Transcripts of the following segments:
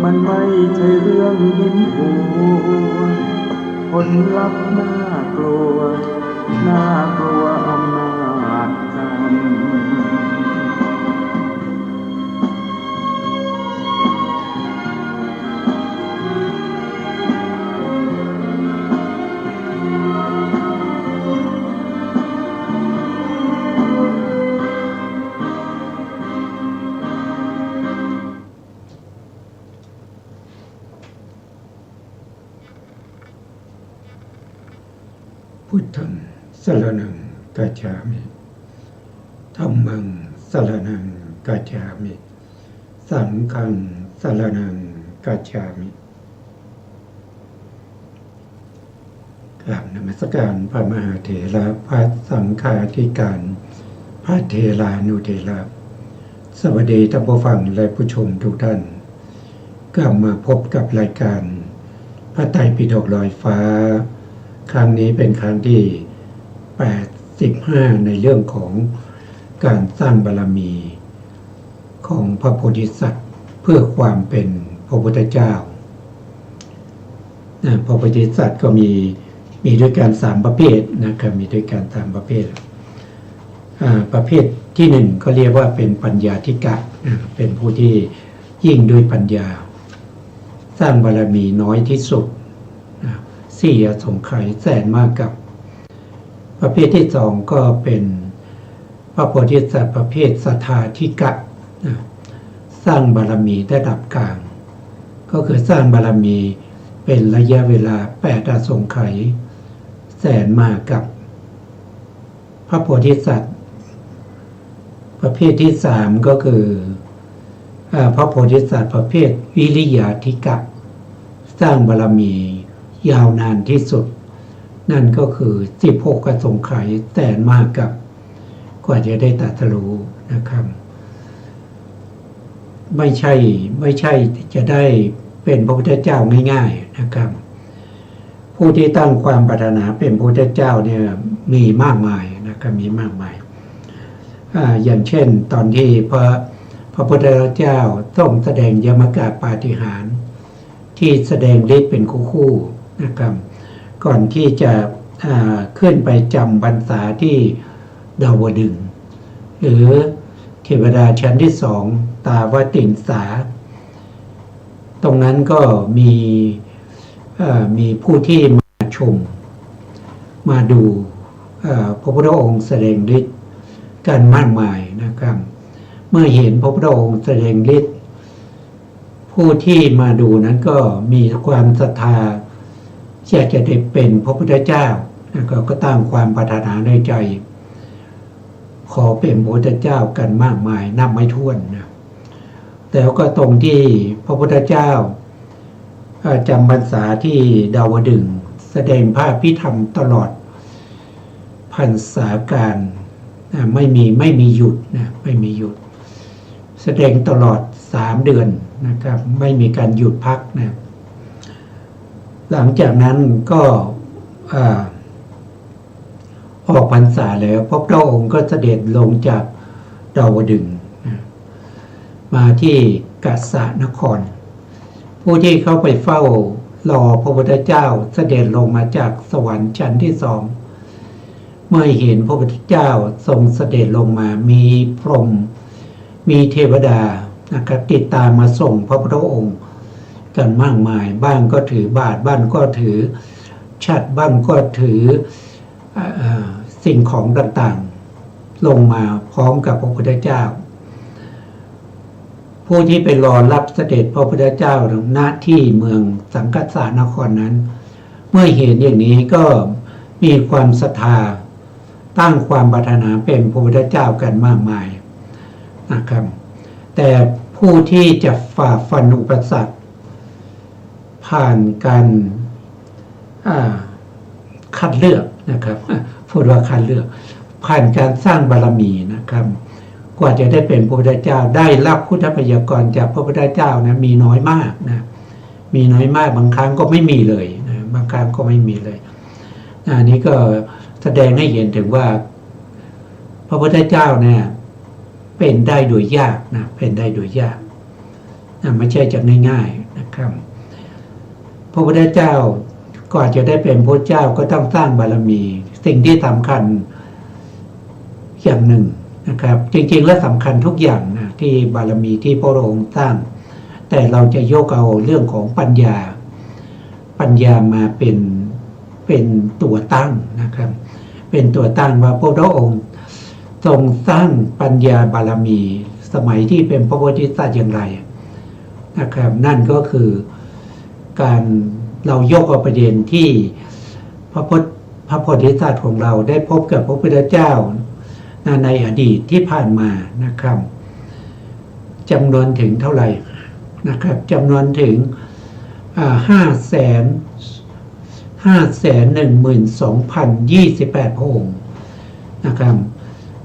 มันไม่ใช่เรื่องยิ้มหัวผลลัพธ์น่ากลัวน่ากลัวอำนาจกรรมพุทธังสรณังกัจฉามิธัมมังสรณังกัจฉามิสังฆังสรณังกัจฉามิกราบนมัสการพระมหาเถระพระสังฆาธิการพระเถรานุเถระสวัสดีท่านผู้ฟังและผู้ชมทุกท่านกลับมาพบกับรายการพระไตรปิฎกลอยฟ้าครั้งนี้เป็นครั้งที่85ในเรื่องของการสร้างบารมีของพระโพธิสัตว์เพื่อความเป็นพระพุทธเจ้าพระโพธิสัตว์ก็มีด้วยกัน3ประเภทนะครับมีด้วยกัน3ประเภทประเภทที่1ก็เรียกว่าเป็นปัญญาธิกะเป็นผู้ที่ยิ่งด้วยปัญญาสร้างบารมีน้อยที่สุด4 อสงไขยแสนมากกับประเภทที่2ก็เป็นพระโพธิสัตว์ประเภทสัทธาธิกะสร้างบารมีระดับกลางก็คือสร้างบารมีเป็นระยะเวลา8 อสงไขยแสนมากกับพระโพธิสัตว์ประเภทที่3ก็คือพระโพธิสัตว์ประเภทวิริยาธิกะสร้างบารมียาวนานที่สุดนั่นก็คือ16 อสงไขยแสนมากกับกว่าจะได้ตรัสรู้นะครับไม่ใช่จะได้เป็นพระพุทธเจ้าง่ายๆนะครับผู้ที่ตั้งความปรารถนาเป็นพระพุทธเจ้าเนี่ยมีมากมายนะครับมีมากมายอย่างเช่นตอนที่พระพุทธเจ้าทรงแสดงยมกะปาฏิหาริย์ที่แสดงฤทธิ์เป็นคู่นะครับก่อนที่จะขึ้นไปจำพรรษาที่ดาวดึงส์หรือเทวดาชั้นที่2ตาวติงสาตรงนั้นก็มีผู้ที่มาชมมาดูพระพุทธองค์แสดงฤทธิ์กันมากมายนะครับเมื่อเห็นพระพุทธองค์แสดงฤทธิ์ผู้ที่มาดูนั้นก็มีความศรัทธาอยากจะได้เป็นพระพุทธเจ้าก็ตั้งความปรารถนาในใจขอเป็นพระพุทธเจ้ากันมากมายนับไม่ถ้วนนะแต่ก็ตรงที่พระพุทธเจ้าจำพรรษาที่ดาวดึงส์แสดงพระอภิธรรมตลอดพรรษาการไม่มีหยุดนะไม่มีหยุดแสดงตลอด3 เดือนนะครับไม่มีการหยุดพักนะหลังจากนั้นก็ออกพรรษาแล้วพระพุทธองค์ก็เสด็จลงจากดาวดึงส์มาที่กัสสนครผู้ที่เข้าไปเฝ้ารอพระพุทธเจ้าเสด็จลงมาจากสวรรค์ชั้นที่2เมื่อเห็นพระพุทธเจ้าทรงเสด็จลงมามีพรหมมีเทวดานะครับติดตามมาส่งพระพุทธองค์กันมากมายบ้างก็ถือบาตรบ้างก็ถือฉัตรบ้างก็ถือสิ่งของต่างๆลงมาพร้อมกับพระพุทธเจ้าผู้ที่ไปรอรับเสด็จพระพุทธเจ้าณที่เมืองสังกัสสานครนั้นเมื่อเห็นอย่างนี้ก็มีความศรัทธาตั้งความปรารถนาเป็นพระพุทธเจ้ากันมากมายนะครับแต่ผู้ที่จะฝ่าฟันอุปสรรคผ่านการคัดเลือกนะครับพูดว่าคัดเลือกผ่านการสร้างบารมีนะครับกว่าจะได้เป็นพระพุทธเจ้าได้รับพุทธพยากรจากพระพุทธเจ้านะมีน้อยมากนะมีน้อยมากบางครั้งก็ไม่มีเลยนะบางครั้งก็ไม่มีเลยอันนี้ก็แสดงให้เห็นถึงว่าพระพุทธเจ้าเนี่ยเป็นได้โดยยากนะเป็นได้โดยยาก ไม่ใช่จะง่ายๆนะครับพระพุทธเจ้าก่อนจะได้เป็นพระเจ้าก็ต้องสร้างบารมีสิ่งที่สำคัญอย่างหนึ่งนะครับจริงๆแล้วสำคัญทุกอย่างนะที่บารมีที่พระองค์สร้างแต่เราจะยกเอาเรื่องของปัญญามาเป็นตัวตั้งนะครับเป็นตัวตั้งว่าพระองค์ทรงสร้างปัญญาบารมีสมัยที่เป็นพระโพธิสัตว์อย่างไรนะครับนั่นก็คือการเรายกเอาประเด็นที่พระโพธิสัตว์ของเราได้พบกับพระพุทธเจ้าในอดีตที่ผ่านมานะครับจำนวนถึงเท่าไหร่นะครับจำนวนถึง512,028 พระองค์นะครับ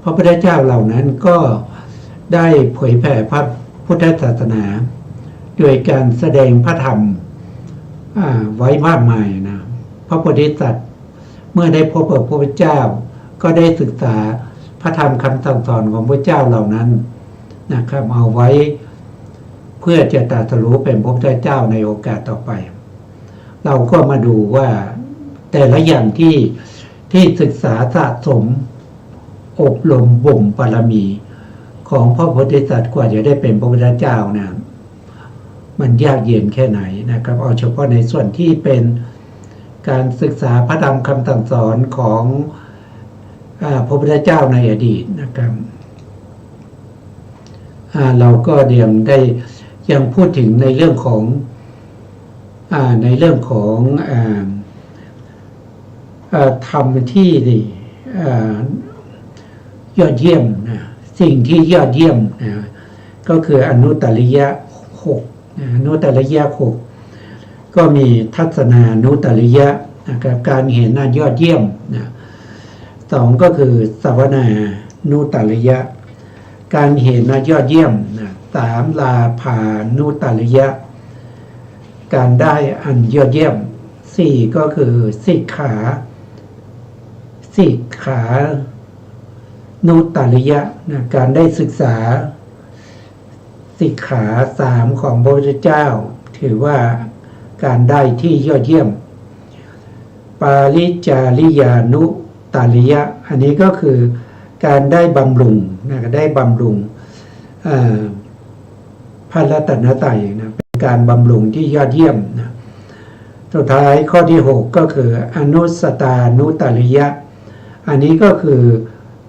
พระพุทธเจ้าเหล่านั้นก็ได้เผยแผ่พระพุทธศาสนาโดยการแสดงพระธรรมไว้มากมายนะพระโพธิสัตว์เมื่อได้พบกับพระพุทธเจ้าก็ได้ศึกษาพระธรรมคำสั่งสอนของพระเจ้าเหล่านั้นนะครับเอาไว้เพื่อจะตรัสรู้เป็นพระพุทธเจ้าในโอกาสต่อไปเราก็มาดูว่าแต่ละอย่างที่ศึกษาสะสมอบรมบ่มบารมีของพระโพธิสัตว์กว่าจะได้เป็นพระพุทธเจ้านะมันยากเย็นแค่ไหนนะครับเอาเฉพาะในส่วนที่เป็นการศึกษาพระธรรมคำสั่งสอนของพระพุทธเจ้าในอดีตนะครับเราก็ยังพูดถึงในเรื่องของธรรมที่ยอดเยี่ยมนะสิ่งที่ยอดเยี่ยมนะก็คืออนุตตริย6อนุตตริย6ก็มีทัศนานุตตริยะนะครับการเห็นน่ายอดเยี่ยมนะ2ก็คือสวนานุตตริยะการเห็นน่ายอดเยี่ยมนะ3ลาภานุตตริยะการได้อันยอดเยี่ยม4ก็คือสิกขานุตตริยะนะการได้ศึกษาสิกขา3ของพระพุทธเจ้าถือว่าการได้ที่ยอดเยี่ยมปาริจาริยานุตตริยะอันนี้ก็คือการได้บำรุงนะได้บำรุงพระรัตนตรัยนะเป็นการบำรุงที่ยอดเยี่ยมนะสุดท้ายข้อที่6ก็คืออนุสตานุตตริยะอันนี้ก็คือ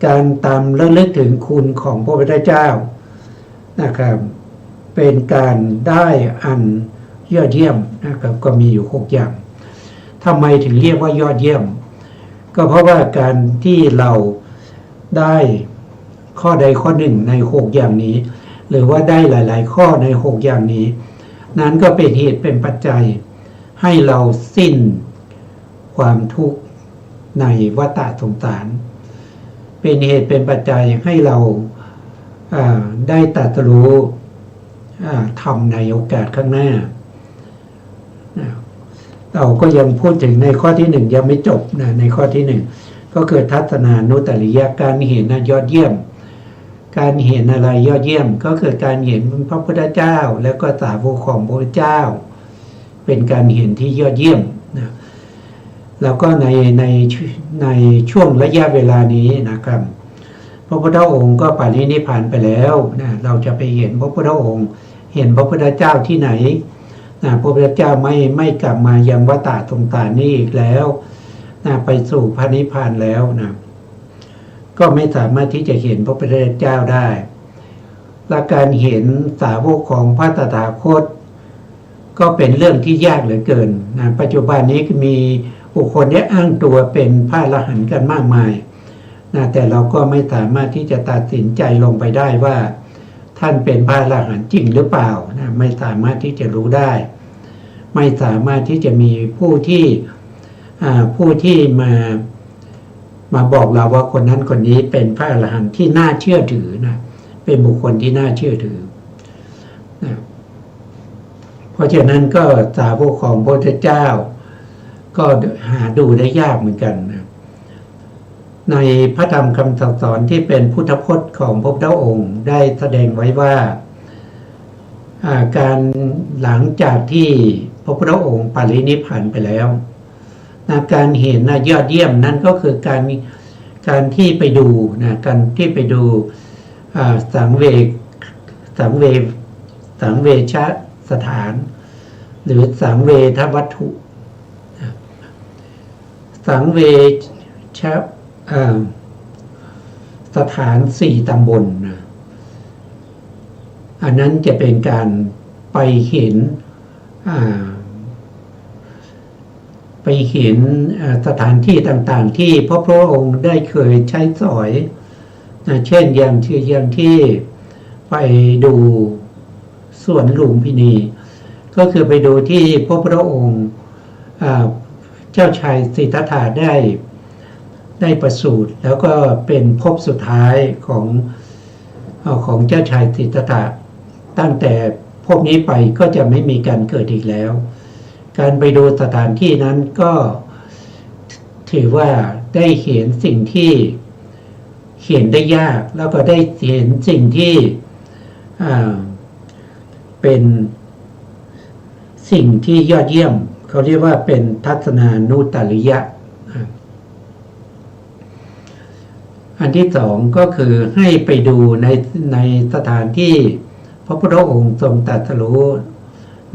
การตามระลึกถึงคุณของพระพุทธเจ้านะครับเป็นการได้อันยอดเยี่ยมนะครับก็มีอยู่6อย่างทำไมถึงเรียกว่ายอดเยี่ยมก็เพราะว่าการที่เราได้ข้อใดข้อหนึ่งใน6อย่างนี้หรือว่าได้หลายๆข้อใน6อย่างนี้นั้นก็เป็นเหตุเป็นปัจจัยให้เราสิ้นความทุกข์ในวัฏสงสารเป็นเหตุเป็นปัจจัยให้เราได้ตรัสรู้ทำในโอกาสข้างหน้าเราก็ยังพูดถึงในข้อที่1ยังไม่จบนะในข้อที่1ก็คือทัศนานุตตริยะการเห็นยอดเยี่ยมการเห็นอะไรยอดเยี่ยมก็คือการเห็นพระพุทธเจ้าแล้วก็สาวกของพระพุทธเจ้าเป็นการเห็นที่ยอดเยี่ยมนะแล้วก็ในช่วงระยะเวลานี้นะครับพระพุทธองค์ก็ปรินิพพานไปแล้วนะเราจะไปเห็นพระพุทธองค์เห็นพระพุทธเจ้าที่ไหนนะพระพุทธเจ้าไม่กลับมายังวัฏสงสารนี้อีกแล้วนะไปสู่พระนิพพานแล้วนะก็ไม่สามารถที่จะเห็นพระพุทธเจ้าได้และการเห็นสาวกของพระตถาคตก็เป็นเรื่องที่ยากเหลือเกินนะปัจจุบันนี้มีบุคคลได้อ้างตัวเป็นพระอรหันต์กันมากมายนะแต่เราก็ไม่สามารถที่จะตัดสินใจลงไปได้ว่าท่านเป็นพระอรหันต์จริงหรือเปล่านะไม่สามารถที่จะรู้ได้ไม่สามารถที่จะมีผู้ที่มาบอกเราว่าคนนั้นคนนี้เป็นพระอรหันต์ที่น่าเชื่อถือนะเป็นบุคคลที่น่าเชื่อถือนะเพราะฉะนั้นก็สาวกของพระพุทธเจ้าก็หาดูได้ยากเหมือนกันนะในพระธรรมคำสั่งสอนที่เป็นพุทธพจน์ของพระพุทธองค์ได้แสดงไว้ว่า การหลังจากที่พระพุทธองค์ปรินิพพานไปแล้วการเห็นยอดเยี่ยมนั้นก็คือการที่ไปดูการที่ไปดูสังเวชสถานหรือสังเวทวัตถุสังเวชสถาน4 ตำบลอันนั้นจะเป็นการไปเห็นสถานที่ต่างๆที่พระพุทธองค์ได้เคยใช้สอยเช่นอย่างที่ไปดูสวนลุมพินีก็คือไปดูที่พระพุทธองค์เจ้าชายสิทธัตถะได้ประสูติแล้วก็เป็นภพสุดท้ายของเจ้าชายสิทธัตถะตั้งแต่ภพนี้ไปก็จะไม่มีการเกิดอีกแล้วการไปดูสถานที่นั้นก็ถือว่าได้เห็นสิ่งที่เห็นได้ยากแล้วก็ได้เห็นสิ่งที่เป็นสิ่งที่ยอดเยี่ยมเขาเรียกว่าเป็นทัศนานุตริยะอันที่2ก็คือให้ไปดูในสถานที่พระพุทธองค์ทรงตรัสรู้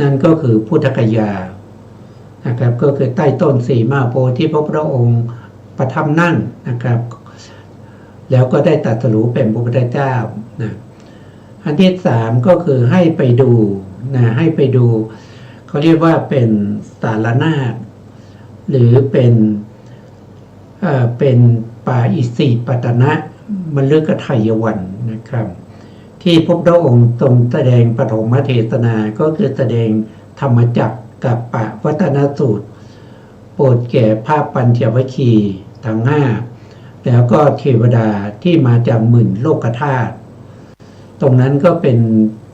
นั่นก็คือพุทธกยานะครับก็คือใต้ต้นสีมหาโพธิ์ที่พระพุทธองค์ประทับนั่งนะครับแล้วก็ได้ตรัสรู้เป็นพระพุทธเจ้าอันที่3ก็คือให้ไปดูให้ไปดูเขาเรียกว่าเป็นสารนาถหรือเป็นป่าอิสิปตนะมฤคทายวันนะครับที่พระพุทธองค์ทรงแสดงปฐมเทศนาก็คือแสดงธรรมจักรกับปวัตนสูตรโปรดแก่พระปัญจวัคคีย์ทั้ง5แล้วก็เทวดาที่มาจากหมื่นโลกธาตุตรงนั้นก็เ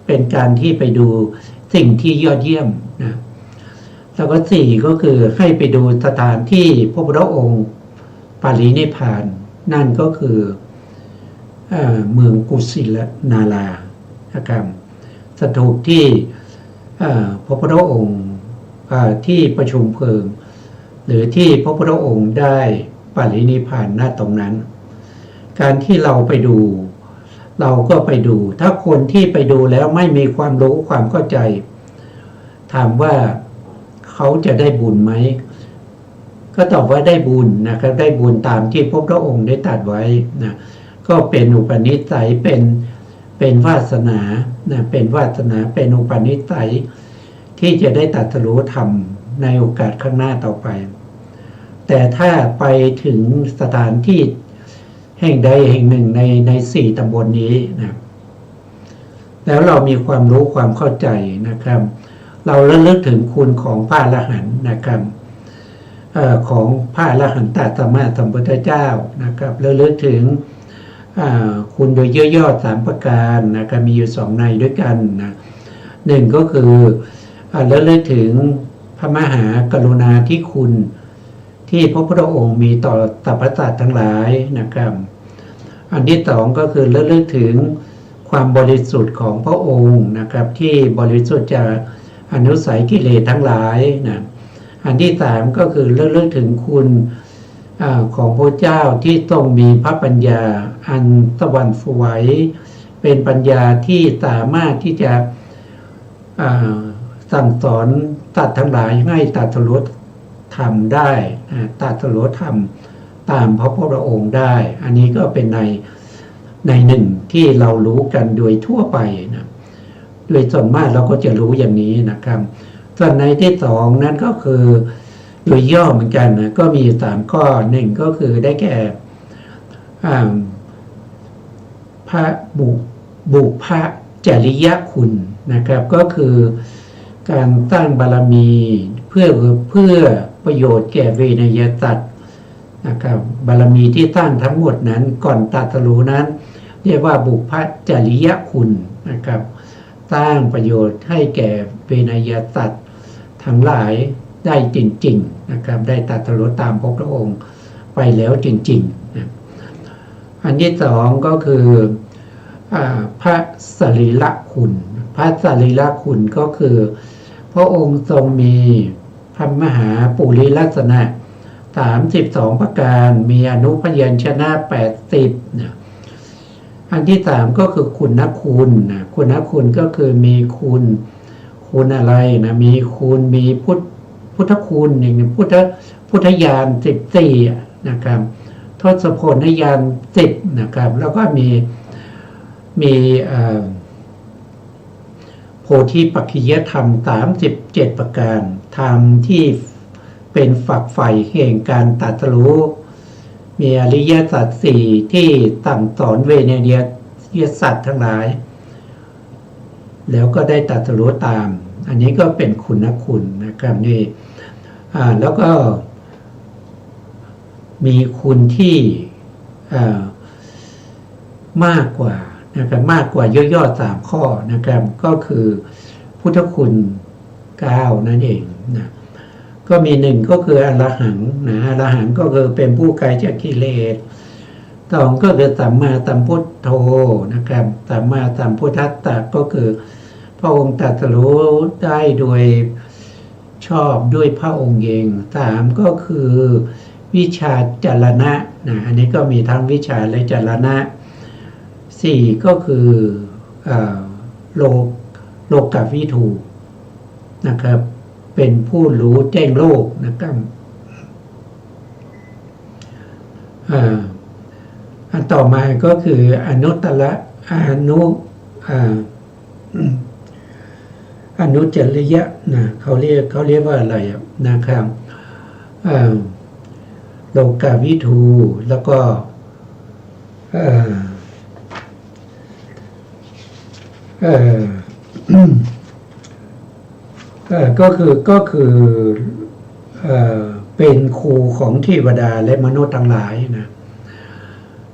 ป็นการที่ไปดูสิ่งที่ยอดเยี่ยมแล้วก็4ก็คือให้ไปดูสถานที่พระพุทธองค์ปรินิพพานนั่นก็คือเมืองกุสินารานะครับสถูปที่พระพุทธองค์ที่ประชุมเพลิงหรือที่พระพุทธองค์ได้ปรินิพพานณตรงนั้นการที่เราไปดูเราก็ไปดูถ้าคนที่ไปดูแล้วไม่มีความรู้ความเข้าใจถามว่าเขาจะได้บุญไหมก็ตอบว่าได้บุญนะครับได้บุญตามที่พระพุทธองค์ได้ตรัสไว้นะก็เป็นอุปนิสัยเป็นวาสนาเป็นวาสนาเป็นอุปนิสัยที่จะได้ตรัสรู้ธรรมในโอกาสข้างหน้าต่อไปแต่ถ้าไปถึงสถานที่แห่งใดแห่งหนึ่งใน4 ตำบลนี้นะแล้วเรามีความรู้ความเข้าใจนะครับเราระลึกถึงคุณของพระอรหันต์นะครับของพระอรหันตสัมมาสัมพุทธเจ้านะครับระลึกถึงคุณโดยย่อๆ3 ประการนะครับมีอยู่2 ในด้วยกันนะ1ก็คือระลึกถึงพระมหากรุณาธิคุณที่พระพุทธองค์มีต่อสรรพสัตว์ทั้งหลายนะครับอันที่2ก็คือระลึกถึงความบริสุทธิ์ของพระองค์นะครับที่บริสุทธิ์จากอนุสัยกิเลสทั้งหลายนะอันที่3ก็คือระลึกถึงคุณของพระเจ้าที่ทรงมีพระปัญญาอันสวรรค์ไสวเป็นปัญญาที่สามารถที่จะสั่งสอนสัตว์ทั้งหลายให้ตรัสรู้ธรรมได้ตรัสรู้ธรรมตามพระพุทธองค์ได้อันนี้ก็เป็นในหนึ่งที่เรารู้กันโดยทั่วไปนะโดยส่วนมากเราก็จะรู้อย่างนี้นะครับส่วนในที่2นั้นก็คือโดยย่อเหมือนกันนะก็มี3 ข้อ1ก็คือได้แก่พระบุพจริยคุณนะครับก็คือการสร้างบารมีเพื่อประโยชน์แก่เวนยสัตว์นะครับบารมีที่สร้างทั้งหมดนั้นก่อนตรัสรู้นั้นเรียกว่าบุพจริยคุณนะครับสร้างประโยชน์ให้แก่เวนยสัตว์ทั้งหลายได้จริงๆนะครับได้ตรัสรู้ตามพระพุทธองค์ไปแล้วจริงๆนะอันที่2ก็คือ พระสรีระคุณพระสรีระคุณก็คือพระองค์ทรงมีพระมหาปุริลักษณะ32ประการมีอนุพยัญชนะ80นะอันที่3ก็คือคุณคุณนะคุณคุณก็คือมีคุณอะไรนะมีคุณมีพุทธคุณอย่างนี้พุทธญาณ14นะครับทศพลญาณ10นะครับแล้วก็มีโพธิปัจขิยธรรม37ประการธรรมที่เป็นฝักใฝ่แห่งการตรัสรู้มีอริยสัจสี่ที่สั่งสอนเวไนยสัตว์ทั้งหลายแล้วก็ได้ตรัสรู้ตามอันนี้ก็เป็นคุณนะครับนี่แล้วก็มีคุณที่มากกว่านะครับมากกว่าย่อๆ3ข้อนะครับก็คือพุทธคุณ9นั่นเองนะก็มี1ก็คืออรหังนะอรหังก็คือเป็นผู้ไกลจากกิเลส2ก็คือสัมมาสัมพุทโธนะครับสัมมาสัมพุทธัสสะก็คือพระองค์ตรัสรู้ได้โดยชอบด้วยพระองค์เอง3ก็คือวิชาจรณะนะอันนี้ก็มีทั้งวิชาและจรณะ4ก็คือโลกวิถูนะครับเป็นผู้รู้แจ้งโลกนะครับอันต่อมาก็คืออนุจริยะนะเขาเรียกว่าอะไรนะครับโลกวิถูแล้วก็ก็คือเป็นครูของเทวดาและมนุษย์ทั้งหลายนะ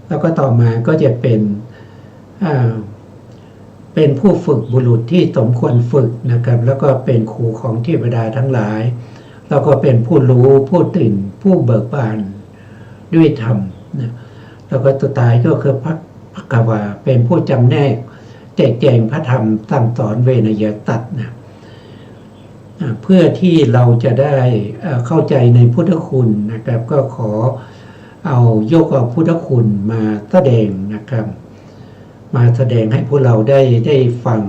แล้วก็ต่อมาก็จะเป็นผู้ฝึกบุรุษที่สมควรฝึกนะครับแล้วก็เป็นครูของเทวดาทั้งหลายแล้วก็เป็นผู้รู้ผู้ตื่นผู้เบิกบานด้วยธรรมนะแล้วก็สุดท้ายก็คือพระกวาเป็นผู้จำแนกแจกแจงพระธรรมสั่งสอนเวไนยสัตว์นะเพื่อที่เราจะได้เข้าใจในพุทธคุณนะครับก็ขอเอาพุทธคุณมาแสดงนะครับมาแสดงให้พวกเราได้ฟัง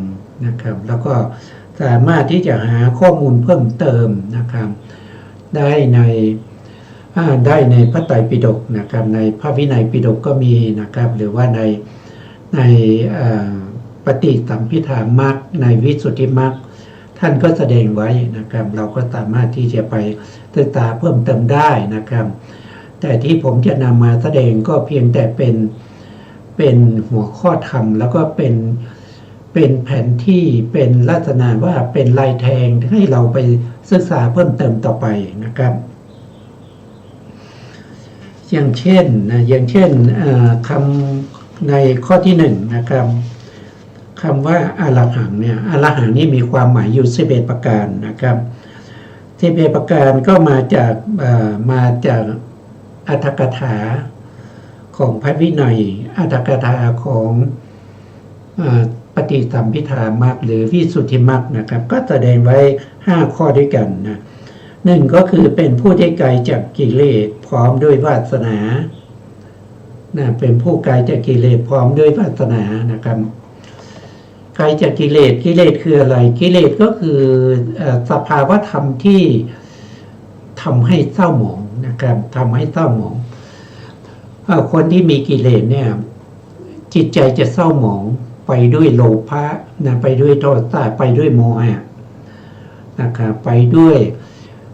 นะครับแล้วก็สามารถที่จะหาข้อมูลเพิ่มเติมนะครับได้ในพระไตรปิฎกนะครับในพระวินัยปิฎกก็มีนะครับหรือว่าในปฏิสัมภิธามรรคในวิสุทธิมรรคท่านก็แสดงไว้นะครับเราก็สามารถที่จะไปศึกษาเพิ่มเติมได้นะครับแต่ที่ผมจะนำมาแสดงก็เพียงแต่เป็นหัวข้อธรรมแล้วก็เป็นแผนที่เป็นลักษณะว่าเป็นลายแทงให้เราไปศึกษาเพิ่มเติมต่อไปนะครับอย่างเช่นคำในข้อที่1นะครับคำว่าอรหังเนี่ยอรหังนี่มีความหมายอยู่11ประการนะครับ11ประการก็มาจากอรรถกถาของพระวินัยอรรถกถาของปฏิสัมภิธามรรคหรือวิสุทธิมรรคนะครับก็แสดงไว้5ข้อด้วยกันนะ1ก็คือเป็นผู้ที่ไกลจากกิเลสพร้อมด้วยวาสนาเป็นผู้ไกลจากกิเลสพร้อมด้วยวาสนานะครับไกลจากกิเลสคืออะไรกิเลสก็คือสภาวะธรรมที่ทำให้เศร้าหมองนะครับทำให้เศร้าหมองคนที่มีกิเลสเนี่ยจิตใจจะเศร้าหมองไปด้วยโลภะนะไปด้วยโทสะไปด้วยโมหะนะครับไปด้วย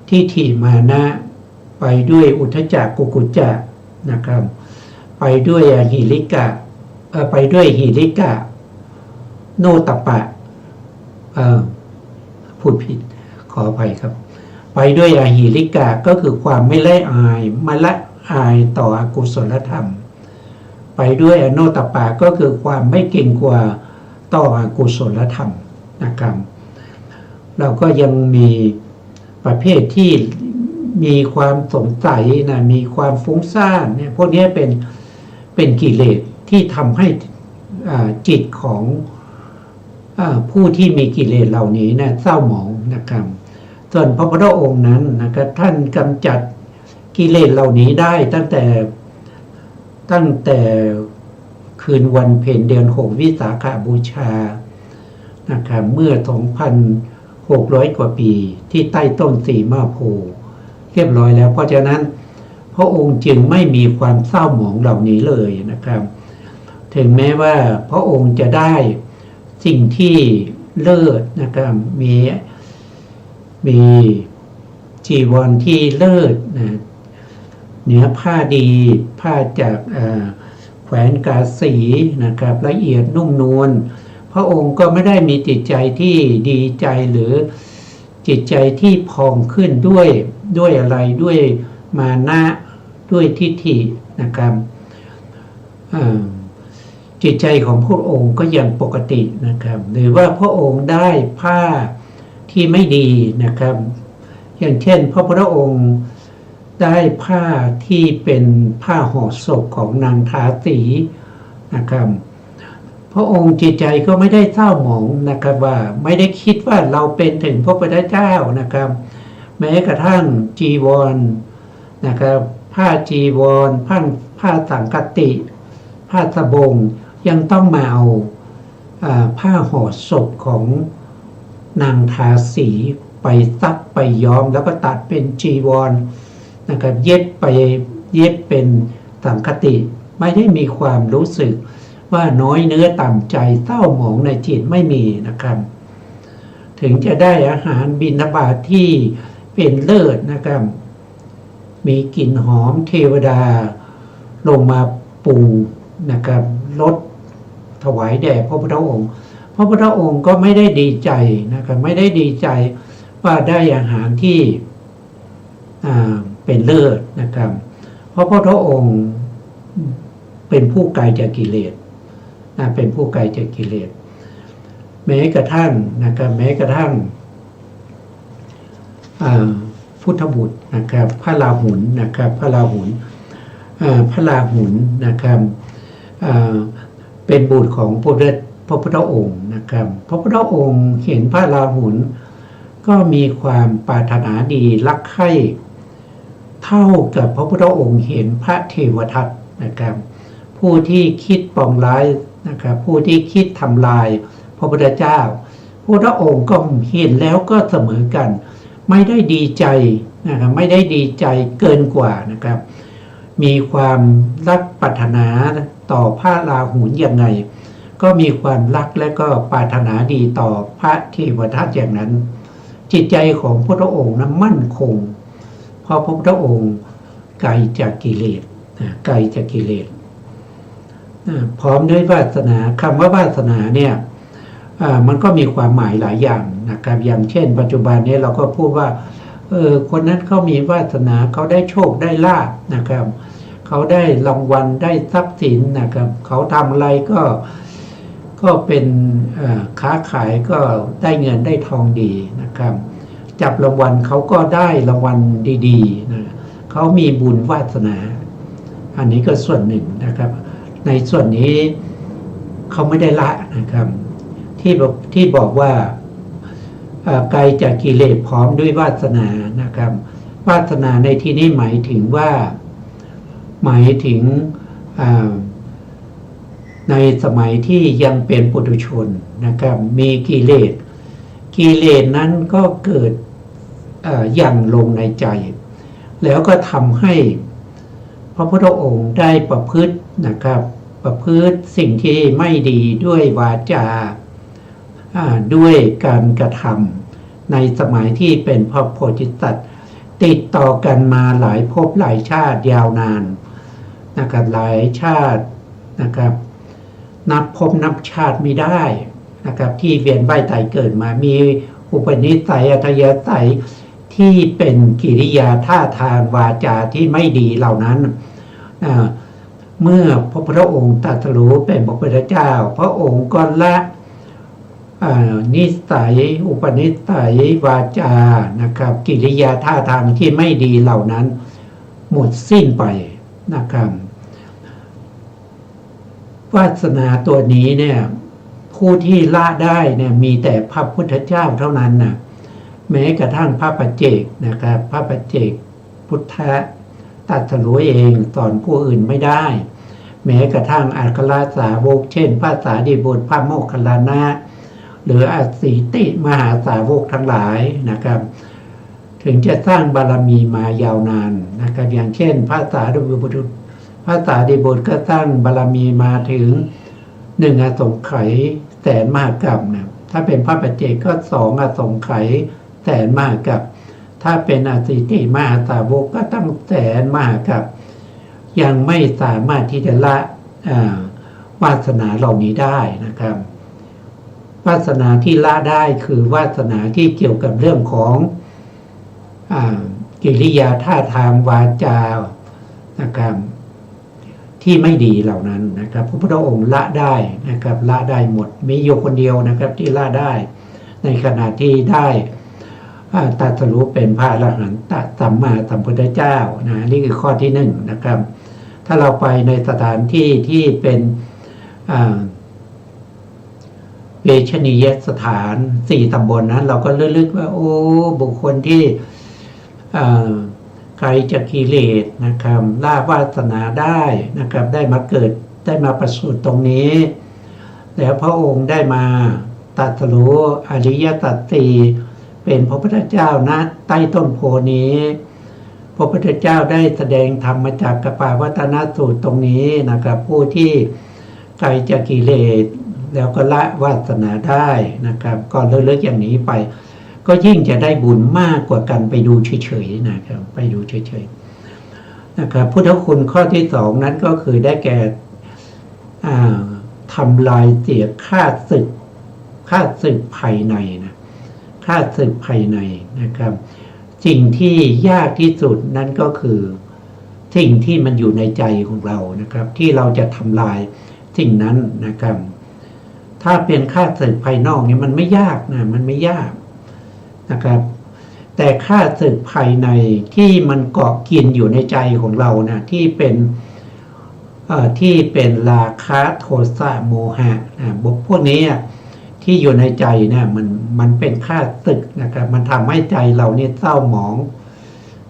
ทิฏฐิมานะไปด้วยอุทธัจจะกุกุจจะนะครับไปด้วยหิริกะโนตปะพูดผิดขออภัยครับไปด้วยอหิริกะก็คือความไม่ละอายต่ออกุศลธรรมไปด้วยอโนตปะก็คือความไม่เกรงกลัวต่ออกุศลธรรมนะครับเราก็ยังมีประเภทที่มีความสงสัยนะมีความฟุ้งซ่านเนี่ยพวกนี้เป็นกิเลสที่ทำให้ จิตของผู้ที่มีกิเลสเหล่านี้นะเศร้าหมองนะครับส่วนพระพุทธองค์นั้นนะครับท่านกำจัดกิเลสเหล่านี้ได้ตั้งแต่คืนวันเพ็ญเดือน6วิสาขบูชานะครับเมื่อ 2,600 กว่าปีที่ใต้ต้นสีมาโพธิ์เรียบร้อยแล้วเพราะฉะนั้นพระองค์จึงไม่มีความเศร้าหมองเหล่านี้เลยนะครับถึงแม้ว่าพระองค์จะได้สิ่งที่เลิศนะครับมีจีวรที่เลิศนะเนื้อผ้าดีผ้าจากแขวนกาสีนะครับละเอียดนุ่มนวลพระองค์ก็ไม่ได้มีจิตใจที่ดีใจหรือจิตใจที่พองขึ้นด้วยอะไรด้วยมานะด้วยทิฏฐินะครับจิตใจของพระองค์ก็ยังปกตินะครับหรือว่าพระองค์ได้ผ้าที่ไม่ดีนะครับอย่างเช่นพระพุทธองค์ได้ผ้าที่เป็นผ้าห่อศพของนางทาสีนะครับพระองค์จิตใจก็ไม่ได้เศร้าหมองนะครับว่าไม่ได้คิดว่าเราเป็นถึงพระพุทธเจ้านะครับแม้กระทั่งจีวรนะครับผ้าจีวรผ้าสังฆติผ้าสบงยังต้องมาเอาผ้าห่อศพของนางทาสีไปซักไปย้อมแล้วก็ตัดเป็นจีวรนะครับเย็บเป็นสังฆติไม่ได้มีความรู้สึกว่าน้อยเนื้อต่ำใจเศร้าหมองในจิตไม่มีนะครับถึงจะได้อาหารบิณฑบาตที่เป็นเลิศนะครับมีกลิ่นหอมเทวดาลงมาปรุงนะครับลดถวายแด่พระพุทธองค์พระพุทธองค์ก็ไม่ได้ดีใจนะครับไม่ได้ดีใจว่าได้อาหารที่เป็นเลิศนะครับเพราะพระพุทธองค์เป็นผู้ไกลจากกิเลสเป็นผู้ไกลจากกิเลสแม้กระทั่งนะครับแม้กระทั่งพุทธบุตรนะครับพระราหุลนะครับพระราหุลนะครับเป็นบุตรของพระพุทธองค์นะครับพระพุทธองค์เห็นพระราหุลก็มีความปรารถนาดีรักใคร่เท่ากับพระพุทธองค์เห็นพระเทวทัตนะครับผู้ที่คิดปองร้ายนะครับผู้ที่คิดทำลายพระพุทธเจ้าพระพุทธองค์ก็เห็นแล้วก็เสมอกันไม่ได้ดีใจนะครับไม่ได้ดีใจเกินกว่านะครับมีความรักปรารถนาต่อพระราหุลยังไงก็มีความรักและก็ปรารถนาดีต่อพระเทวทัตอย่างนั้นจิตใจของพระพุทธองค์นั้นมั่นคงเพราะพระพุทธองค์ไกลจากกิเลสไกลจากกิเลสพร้อมด้วยวาสนาคำว่าวาสนาเนี่ยมันก็มีความหมายหลายอย่างนะครับอย่างเช่นปัจจุบันนี้เราก็พูดว่าคนนั้นเขามีวาสนาเขาได้โชคได้ลาภนะครับเขาได้รางวัลได้ทรัพย์สินนะครับเขาทำอะไรก็เป็นค้าขายก็ได้เงินได้ทองดีนะครับจับรางวัลเขาก็ได้รางวัลดีๆนะเขามีบุญวาสนาอันนี้ก็ส่วนหนึ่งนะครับในส่วนนี้เขาไม่ได้ละนะครับที่บอกว่าไกลจากกิเลสพร้อมด้วยวาสนานะครับวาสนาในที่นี้หมายถึงในสมัยที่ยังเป็นปุถุชนนะครับมีกิเลสนั้นก็เกิดยั่งลงในใจแล้วก็ทำให้พระพุทธองค์ได้ประพฤตินะครับประพฤติสิ่งที่ไม่ดีด้วยวาจาด้วยการกระทำในสมัยที่เป็นพระโพธิสัตว์ติดต่อกันมาหลายภพหลายชาติยาวนานนะครับหลายชาตินะครับนับภพนับชาติไม่ได้นะครับที่เวียนว่ายตายเกิดมามีอุปนิสัยอัธยาศัยที่เป็นกิริยาท่าทางวาจาที่ไม่ดีเหล่านั้นเมื่อพระพุทธองค์ตรัสรู้เป็นพระพุทธเจ้าพระองค์ก็ละนิสัยอุปนิสัยวาจานะครับกิริยาท่าทางที่ไม่ดีเหล่านั้นหมดสิ้นไปนะครับ วาสนาตัวนี้เนี่ยผู้ที่ละได้เนี่ยมีแต่พระพุทธเจ้าเท่านั้นนะแม้กระทั่งพระปัจเจกนะครับพระปัจเจกพุทธะตรัสรู้เองสอนผู้อื่นไม่ได้แม้กระทั่งอัครสาวกเช่นพระสารีบุตรพระโมคคัลลานะหรืออสีติมหาสาวกทั้งหลายนะครับถึงจะสร้างบารมีมายาวนานนะครับอย่างเช่นพระสารีบุตรก็สร้างบารมีมาถึง1 อสงไขยแสนมหากัปนะถ้าเป็นพระปัจเจกก็2 อสงไขยแสนมหากัปถ้าเป็นอสีติมหาสาวกก็ตั้งแสนมหากัปยังไม่สามารถที่จะละวาสนาเหล่านี้ได้นะครับวาสนาที่ละได้คือวาสนาที่เกี่ยวกับเรื่องของกิริยาท่าทางวาจานะครับที่ไม่ดีเหล่านั้นนะครับพระพุทธองค์ละได้นะครับละได้หมดมีอยู่คนเดียวนะครับที่ละได้ในขณะที่ได้ตรัสรู้เป็นพระอรหันตสัมมาสัมพุทธเจ้านะนี่คือข้อที่1นะครับถ้าเราไปในสถานที่ที่เป็นเวชนียสถาน4 ตำบลนั้นเราก็ลึกๆว่าโอ้บุคคลที่ใครจะกิเลสนะครับละวาสนาได้นะครับได้มาเกิดได้มาประสูติตรงนี้แล้วพระองค์ได้มาตรัสรู้อริยสัจสี่เป็นพระพุทธเจ้าณใต้ต้นโพนี้พระพุทธเจ้าได้แสดงธรรมมาจากกปวัตนสูตรตรงนี้นะครับผู้ที่ไกลจากกิเลสแล้วก็ละวาสนาได้นะครับก็เลิกอย่างนี้ไปก็ยิ่งจะได้บุญมากกว่ากันไปดูเฉยๆนะครับไปดูเฉยๆนะครับพุทธคุณข้อที่2นั้นก็คือได้แก่ทำลายเสียฆ่าศึกภายในนะฆ่าศึกภายในนะครับสิ่งที่ยากที่สุดนั้นก็คือสิ่งที่มันอยู่ในใจของเรานะครับที่เราจะทำลายสิ่งนั้นนะครับถ้าเป็นฆ่าศึกภายนอกนี่มันไม่ยากนะมันไม่ยากนะครับแต่ฆ่าศึกภายในที่มันเกาะกินอยู่ในใจของเรานะที่เป็นราคะโทสะโมหะนะพวกนี้ที่อยู่ในใจเนี่ยมันเป็นฆ่าศึกนะครับมันทำให้ใจเราเนี่ยเศร้าหมอง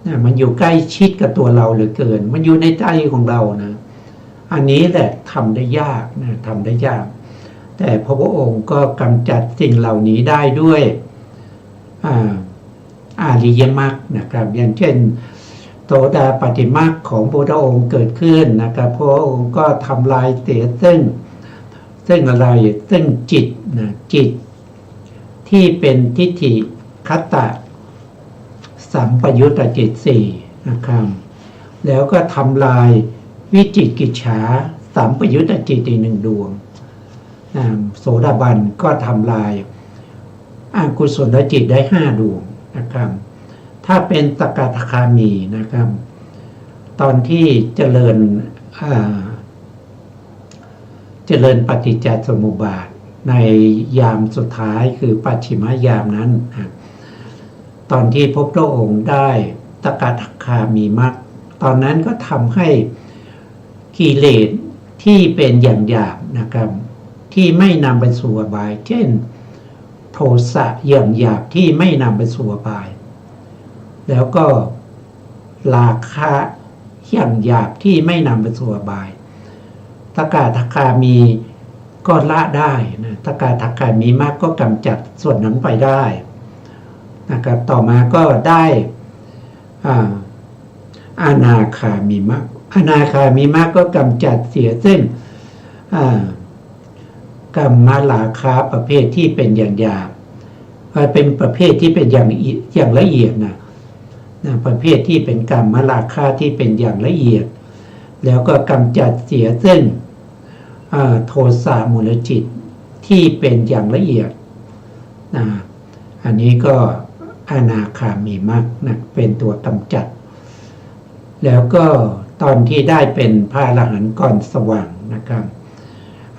นะมันอยู่ใกล้ชิดกับตัวเราเหลือเกินมันอยู่ในใจของเรานะอันนี้แหละทำได้ยากนะทำได้ยากแต่พระองค์ก็กำจัดสิ่งเหล่านี้ได้ด้วยอริยมรรคนะครับอย่างเช่นโสดาปัตติมรรคของพระองค์เกิดขึ้นนะครับพระองค์ก็ทำลายเสียซึ่งอะไรซึ่งจิตนะจิตที่เป็นทิฏฐิคัตตะสัมปยุตตจิต4นะครับแล้วก็ทำลายวิจิกิจฉาสัมปยุตตจิตอีก1 ดวงโสดาบันก็ทำลายอกุศลจิตได้5 ดวงนะครับถ้าเป็นสกทาคามีนะครับตอนที่เจริญปฏิจจสมุปบาทในยามสุดท้ายคือปัจฉิมยามนั้นตอนที่พบพระองค์ได้สกทาคามีมรรคตอนนั้นก็ทำให้กิเลสที่เป็นอย่างหยาบนะครับที่ไม่นำไปสู่อบายเช่นโทสะอย่างหยาบที่ไม่นำไปสู่อบายแล้วก็ราคะอย่างหยาบที่ไม่นำไปสู่อบายสกทาคามีก็ละได้นะสกทาคามีมรรคก็กำจัดส่วนนั้นไปได้นะครับต่อมาก็ได้อนาคามีมรรคอนาคามีมรรคก็กำจัดเสียซึ่งกรรมราคะประเภทที่เป็นอย่างหยาบเป็นประเภทที่เป็นอย่างละเอียดนะประเภทที่เป็นกรรมราคะที่เป็นอย่างละเอียดแล้วก็กำจัดเสียซึ่งโทสะมูลจิตที่เป็นอย่างละเอียดอันนี้ก็อนาคามีมรรคนะเป็นตัวกำจัดแล้วก็ตอนที่ได้เป็นพระอรหันต์ก่อนสว่างนะครับ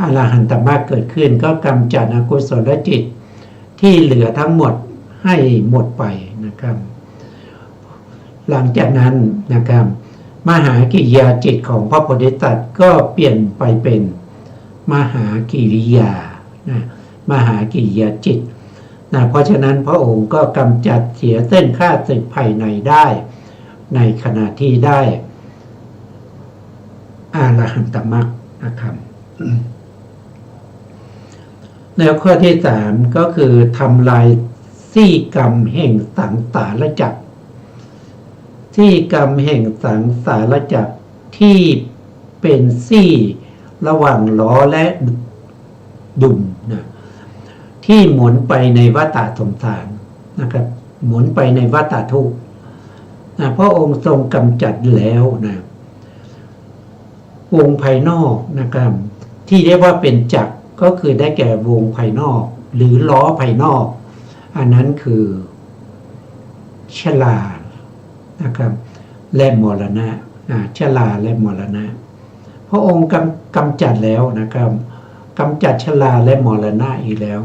อรหันตมรรคเกิดขึ้นก็กำจัดอกุศลจิตที่เหลือทั้งหมดให้หมดไปนะครับหลังจากนั้นนะครับมหากิริยาจิตของพระโพธิสัตว์ก็เปลี่ยนไปเป็น มหากิริยานะมหากิริยาจิตนะเพราะฉะนั้นพระองค์ก็กำจัดเสียเส้นข้าศึกภายในได้ในขณะที่ได้อรหันตมรรคนะครับแล้วข้อที่สามก็คือทำลายซี่กรรมแห่งสังสารวัฏซี่กรรมแห่งสังสารวัฏที่เป็นซี่ระหว่างล้อและดุมนะที่หมุนไปในวัฏสงสารนะครับหมุนไปในวัฏทุกข์นะพระองค์ทรงกำจัดแล้วนะวงภายนอกนะครับที่เรียกว่าเป็นจักรก็คือได้แก่วงภายนอกหรือล้อภายนอกอันนั้นคือชรานะครับและมรณะชราและมรณะพระองค์กำจัดแล้วนะครับกำจัดชราและมรณะอีกแล้ว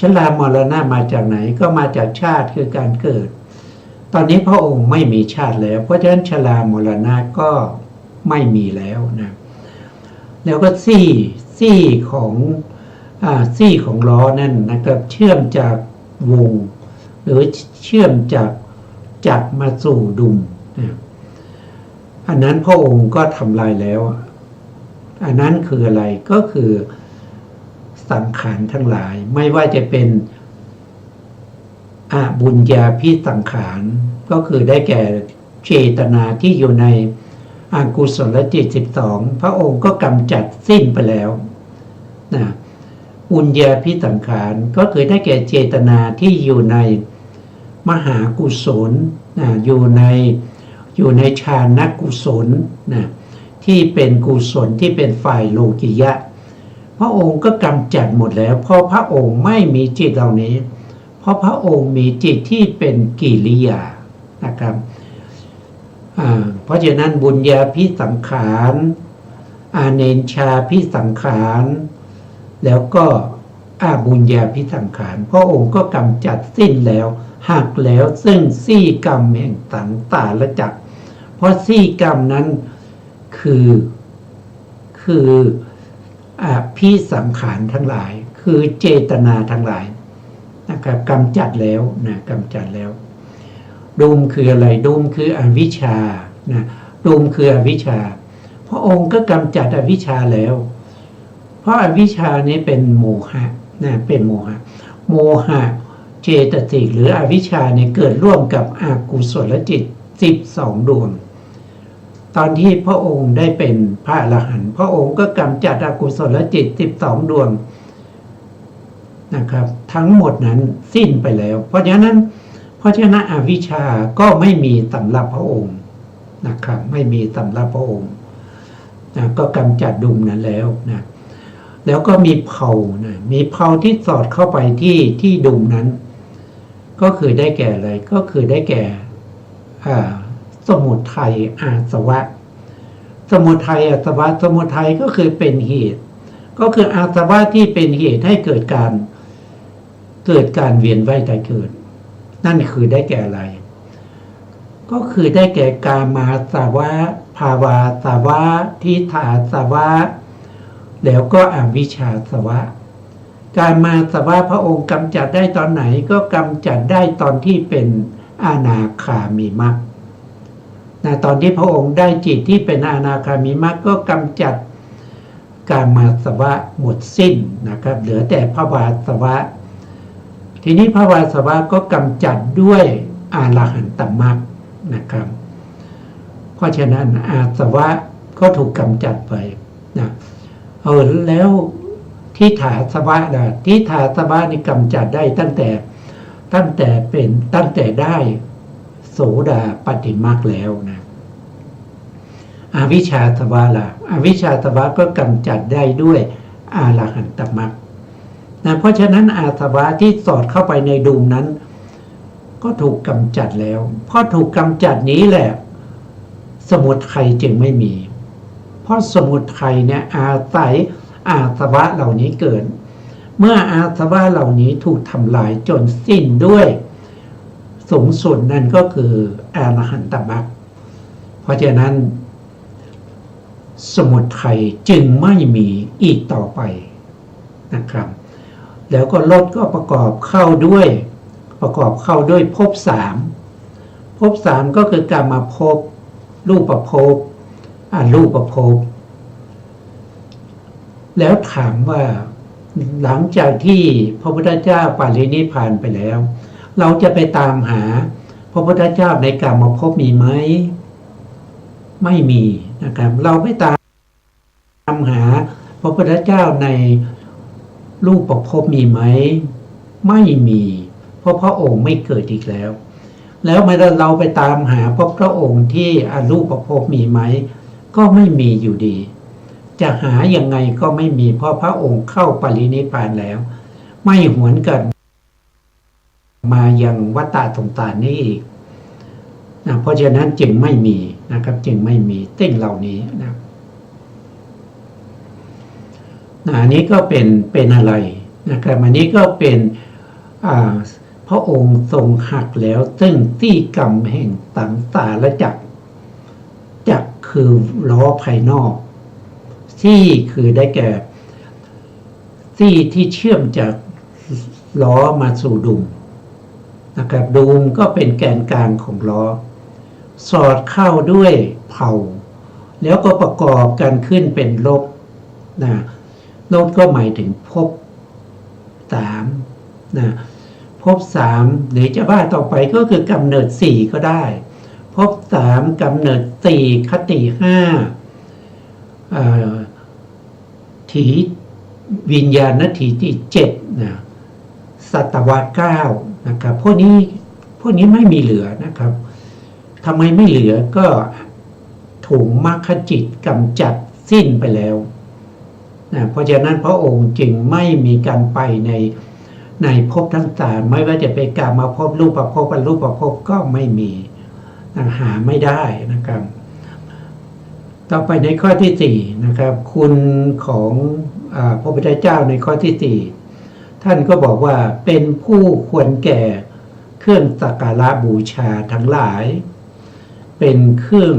ชรามรณะมาจากไหนก็มาจากชาติคือการเกิดตอนนี้พระองค์ไม่มีชาติแล้วเพราะฉะนั้นชรามรณะก็ไม่มีแล้วนะแล้วก็ซี่ของล้อนั่นนะครับเชื่อมจากวงหรือเชื่อมจากจักรมาสู่ดุมนะอันนั้นพระองค์ก็ทำลายแล้วอันนั้นคืออะไรก็คือสังขารทั้งหลายไม่ว่าจะเป็นอบุญญาภิสังขารก็คือได้แก่เจตนาที่อยู่ในอกุศลจิต12พระองค์ก็กำจัดสิ้นไปแล้วนะอุญญาภิสังขารก็คือได้แก่เจตนาที่อยู่ในมหากุศลนะอยู่ในฌานกุศลนะที่เป็นกุศลที่เป็นฝ่ายโลกิยะพระองค์ก็กำจัดหมดแล้วเพราะพระองค์ไม่มีจิตเหล่านี้เพราะพระองค์มีจิตที่เป็นกิริยานะครับเพราะฉะนั้นบุญญาภิสังขารอาเนนชาภิสังขารแล้วก็อาบุญญาภิสังขารพระองค์ก็กำจัดสิ้นแล้วหักแล้วซึ่งซี่กรรมแห่งสังสารวัฏเพราะซี่กรรมนั้นคือภิสังขารทั้งหลายคือเจตนาทั้งหลายนะครับกำจัดแล้วนะกำจัดแล้วดุมคืออะไรดุมคืออวิชชานะดุมคืออวิชชาพระองค์ก็กำจัดอวิชชาแล้วเพราะอวิชชานี้เป็นโมหะนะเป็นโมหะเจตสิกหรืออวิชชาเนี่ยเกิดร่วมกับอกุศลจิต12ดวงตอนที่พระองค์ได้เป็นพระอรหันต์พระองค์ก็กำจัดอกุศลจิต12ดวงนะครับทั้งหมดนั้นสิ้นไปแล้วเพราะฉะนั้นอวิชชาก็ไม่มีสำหรับพระองค์นะครับไม่มีสำหรับพระองค์นะก็กำจัดดุมนั้นแล้วนะแล้วก็มีเผ่านะมีเผ่าที่สอดเข้าไปที่ดุมนั้นก็คือได้แก่อะไรก็คือได้แก่สมุทัยอาสวะสมุทัยอาสวะสมุทัยก็คือเป็นเหตุก็คืออาสวะที่เป็นเหตุให้เกิดการเวียนว่ายตายเกิดนั่นคือได้แก่อะไรก็คือได้แก่กามาสวะภาวาสวะทิฏฐาสวะแล้วก็อวิชชาสวะกามาสวะพระองค์กำจัดได้ตอนไหนก็กำจัดได้ตอนที่เป็นอนาคามีมรรคนะตอนที่พระองค์ได้จิตที่เป็นอนาคามีมรรคก็กำจัดกามาสวะหมดสิ้นนะครับเหลือแต่ภวาสวะทีนี้ภวาสวะก็กำจัดด้วยอรหันตมรรคนะครับเพราะฉะนั้นอาสวะก็ถูกกำจัดไปนะแล้วทิฏฐาสวะล่ะทิฏฐาสวะนี่กำจัดได้ตั้งแต่ได้โสดาปัตติมรรคแล้วนะอวิชชาสวะล่ะอวิชชาสวะก็กำจัดได้ด้วยอรหันตมรรคนะเพราะฉะนั้นอาสวะที่สอดเข้าไปในดุมนั้นก็ถูกกำจัดแล้วเพราะถูกกำจัดนี้แหละสมุทัยจึงไม่มีเพราะสมุทัยเนี่ยอาศัยอาสวะเหล่านี้เกิดเมื่ออาสวะเหล่านี้ถูกทำลายจนสิ้นด้วยสูงสุดนั่นก็คืออรหันตมรรคเพราะฉะนั้น สมุทัยจึงไม่มีอีกต่อไปนะครับแล้วก็ลดก็ประกอบเข้าด้วยภพสามก็คือกามภพรูปภพอรูปภพแล้วถามว่าหลังจากที่พระพุทธเจ้าปรินิพพานไปแล้วเราจะไปตามหาพระพุทธเจ้าในกามภพมีไหมไม่มีนะครับเราไม่ตามหาพระพุทธเจ้าในรูปภพมีไหมไม่มีเพราะพระองค์ไม่เกิดอีกแล้วเมื่อเราไปตามหาพระองค์ที่อรูปภพมีไหมก็ไม่มีอยู่ดีจะหายังไงก็ไม่มีเพราะพระองค์เข้าปรินิพพานแล้วไม่หวนกลับมายังวัฏฏะสงสารนี้อีกนะเพราะฉะนั้นจึงไม่มีนะครับจึงไม่มีสิ่งเหล่านี้นะอันนี้ก็เป็นอะไรนะครับอันนี้ก็เป็นพระองค์ทรงหักแล้วซึ่งที่กรรมแห่งสังสารจักรคือล้อภายนอกที่คือได้แก่ที่เชื่อมจากล้อมาสู่ดุมนะครับดุมก็เป็นแกนกลางของล้อสอดเข้าด้วยเผาแล้วก็ประกอบกันขึ้นเป็นลบนะลบก็หมายถึงภพสามนะภพสามหรือจะว่าต่อไปก็คือกำเนิดสี่ก็ได้ภพสามกำเนิดสี่คติห้าถีวิญญาณถีที่เจ็ดนะสัตวะเก้านะครับพวกนี้ไม่มีเหลือนะครับทำไมไม่เหลือก็ถูกมรรคจิตกำจัดสิ้นไปแล้วนะเพราะฉะนั้นพระองค์จึงไม่มีการไปในภพทั้งสามไม่ว่าจะเป็นกามภพรูปภพอรูปภพก็ไม่มีหาไม่ได้นะครับต่อไปในข้อที่สี่นะครับคุณของพระพุทธเจ้าในข้อที่สี่ท่านก็บอกว่าเป็นผู้ควรแก่เครื่องสักการะบูชาทั้งหลายเป็นเครื่อง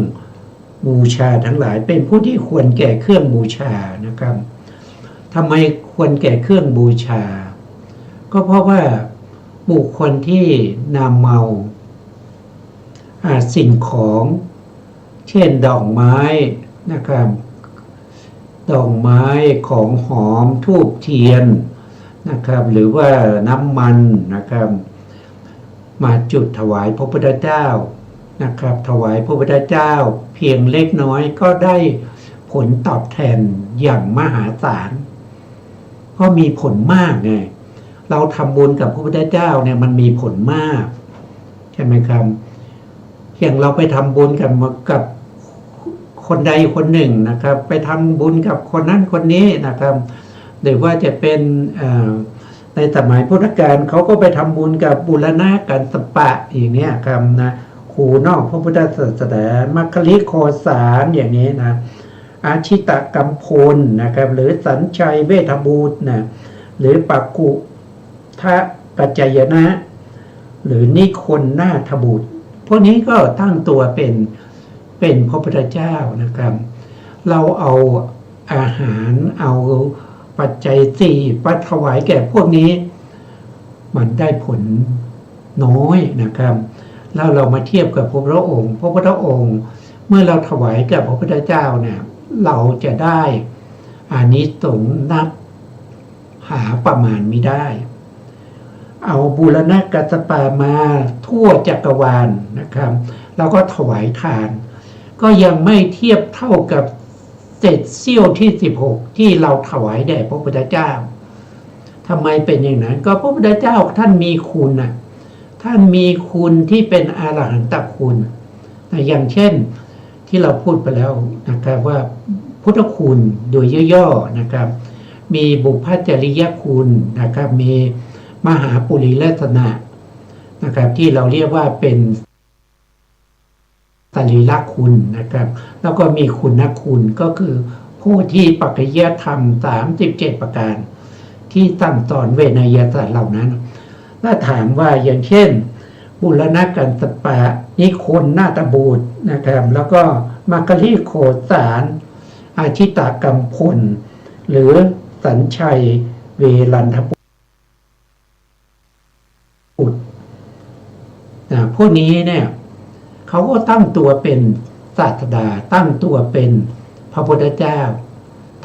บูชาทั้งหลายเป็นผู้ที่ควรแก่เครื่องบูชานะครับทำไมควรแก่เครื่องบูชาก็เพราะว่าบุคคลที่นำเอาสิ่งของเช่นดอกไม้นะครับดอกไม้ของหอมธูปเทียนนะครับหรือว่าน้ำมันนะครับมาจุดถวายพระพุทธเจ้านะครับถวายพระพุทธเจ้าเพียงเล็กน้อยก็ได้ผลตอบแทนอย่างมหาศาลเพราะมีผลมากไงเราทำบุญกับพระพุทธเจ้าเนี่ยมันมีผลมากใช่ไหมครับอย่างเราไปทำบุญกับคนใดคนหนึ่งนะครับไปทำบุญกับคนนั้นคนนี้นะครับหรือว่าจะเป็นในสมัยพุทธกาลเขาก็ไปทำบุญกับบุรณะกันสปะอย่างนี้ครับนะขูนอกพระพุทธศาสนามัคคลิโคสารอย่างนี้นะอาชิตกัมพลนะครับหรือสัญชัยเวทบูตรนะหรือปักกุทะกัจจยนะหรือนิคนนาถบุตรพวกนี้ก็ตั้งตัวเป็นพระพุทธเจ้านะครับเราเอาอาหารเอาปัจจัยสี่ปัถวายแก่พวกนี้มันได้ผลน้อยนะครับแล้วเรามาเทียบกับพระพุทธองค์เมื่อเราถวายกับพระพุทธเจ้าเนี่ยเราจะได้อานิสงส์นับหาประมาณไม่ได้เอาบูรณะกัสสปะมาทั่วจักรวาลนะครับเราก็ถวายทานก็ยังไม่เทียบเท่ากับเศษเสี้ยวที่16ที่เราถวายแด่พระพุทธเจ้าทำไมเป็นอย่างนั้นก็พระพุทธเจ้าท่านมีคุณนะท่านมีคุณที่เป็นอรหันตคุณอย่างเช่นที่เราพูดไปแล้วนะครับว่าพุทธคุณโดยย่อๆนะครับมีบุพจริยคุณนะครับมีมหาปุริลักษณะนะครับที่เราเรียกว่าเป็นสรีระคุณนะครับแล้วก็มีคุณคุณก็คือผู้ที่ปัจจยธรรม37ประการที่ตั้งสอนเวนยศาสตร์เหล่านั้นถ้าถามว่าอย่างเช่นบุรณะกันสปะนิคนนาถบูตรนะครับแล้วก็มัคคลิโคสาร อาชิตกำพลหรือสัญชัยเวรันทบุตรพวกนี้เนี่ยเขาก็ตั้งตัวเป็นศาสดาตั้งตัวเป็นพระพุทธเจ้า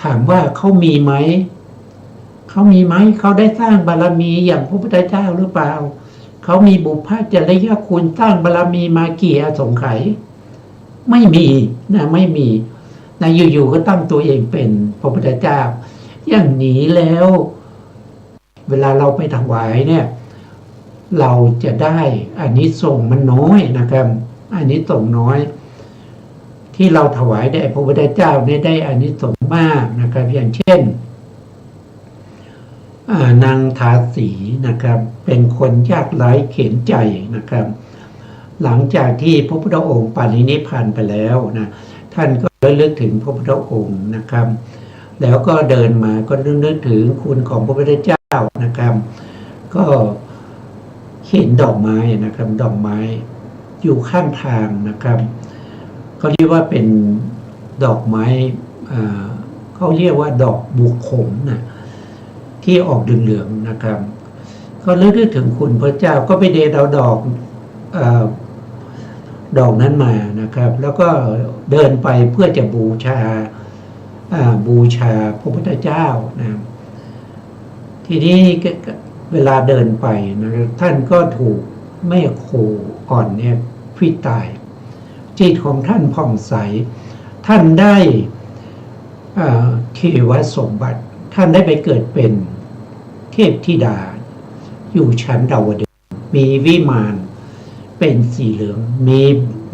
ถามว่าเขามีไหมเขามีไหมเขาได้สร้างบารมีอย่างพระพุทธเจ้าหรือเปล่าเขามีบุพจริยคุณสร้างบารมีมากี่อสงไขยไม่มีนะไม่มีนะอยู่ๆก็ตั้งตัวเองเป็นพระพุทธเจ้าอย่างนี้แล้วเวลาเราไปถวายเนี่ยเราจะได้อานิสงส์มันน้อยนะครับอานิสงส์น้อยที่เราถวายได้พระพุทธเจ้าเนี่ยได้อานิสงส์มากนะครับอย่างเช่นนางทาสีนะครับเป็นคนยากไร้เข็นใจนะครับหลังจากที่พระพุทธองค์ปรินิพพานไปแล้วนะท่านก็ระลึกถึงพระพุทธองค์นะครับแล้วก็เดินมาก็นึกถึงคุณของพระพุทธเจ้านะครับก็เห็นดอกไม้นะครับดอกไม้อยู่ข้างทางนะครับเขาเรียกว่าเป็นดอกไม้เขาเรียกว่าดอกบุกขมนะที่ออกเหลืองๆนะครับก็นึกถึงคุณพระเจ้าก็ไปเด็ดเอาดอกนั้นมานะครับแล้วก็เดินไปเพื่อจะบูชาพระพุทธเจ้านะทีนี้เวลาเดินไปนะท่านก็ถูกแม่โคอ่อนเนี่ยพิตายจิตของท่านผ่องใสท่านได้เทวสมบัติท่านได้ไปเกิดเป็นเทพธิดาอยู่ชั้นดาวดึงส์มีวิมานเป็นสีเหลือง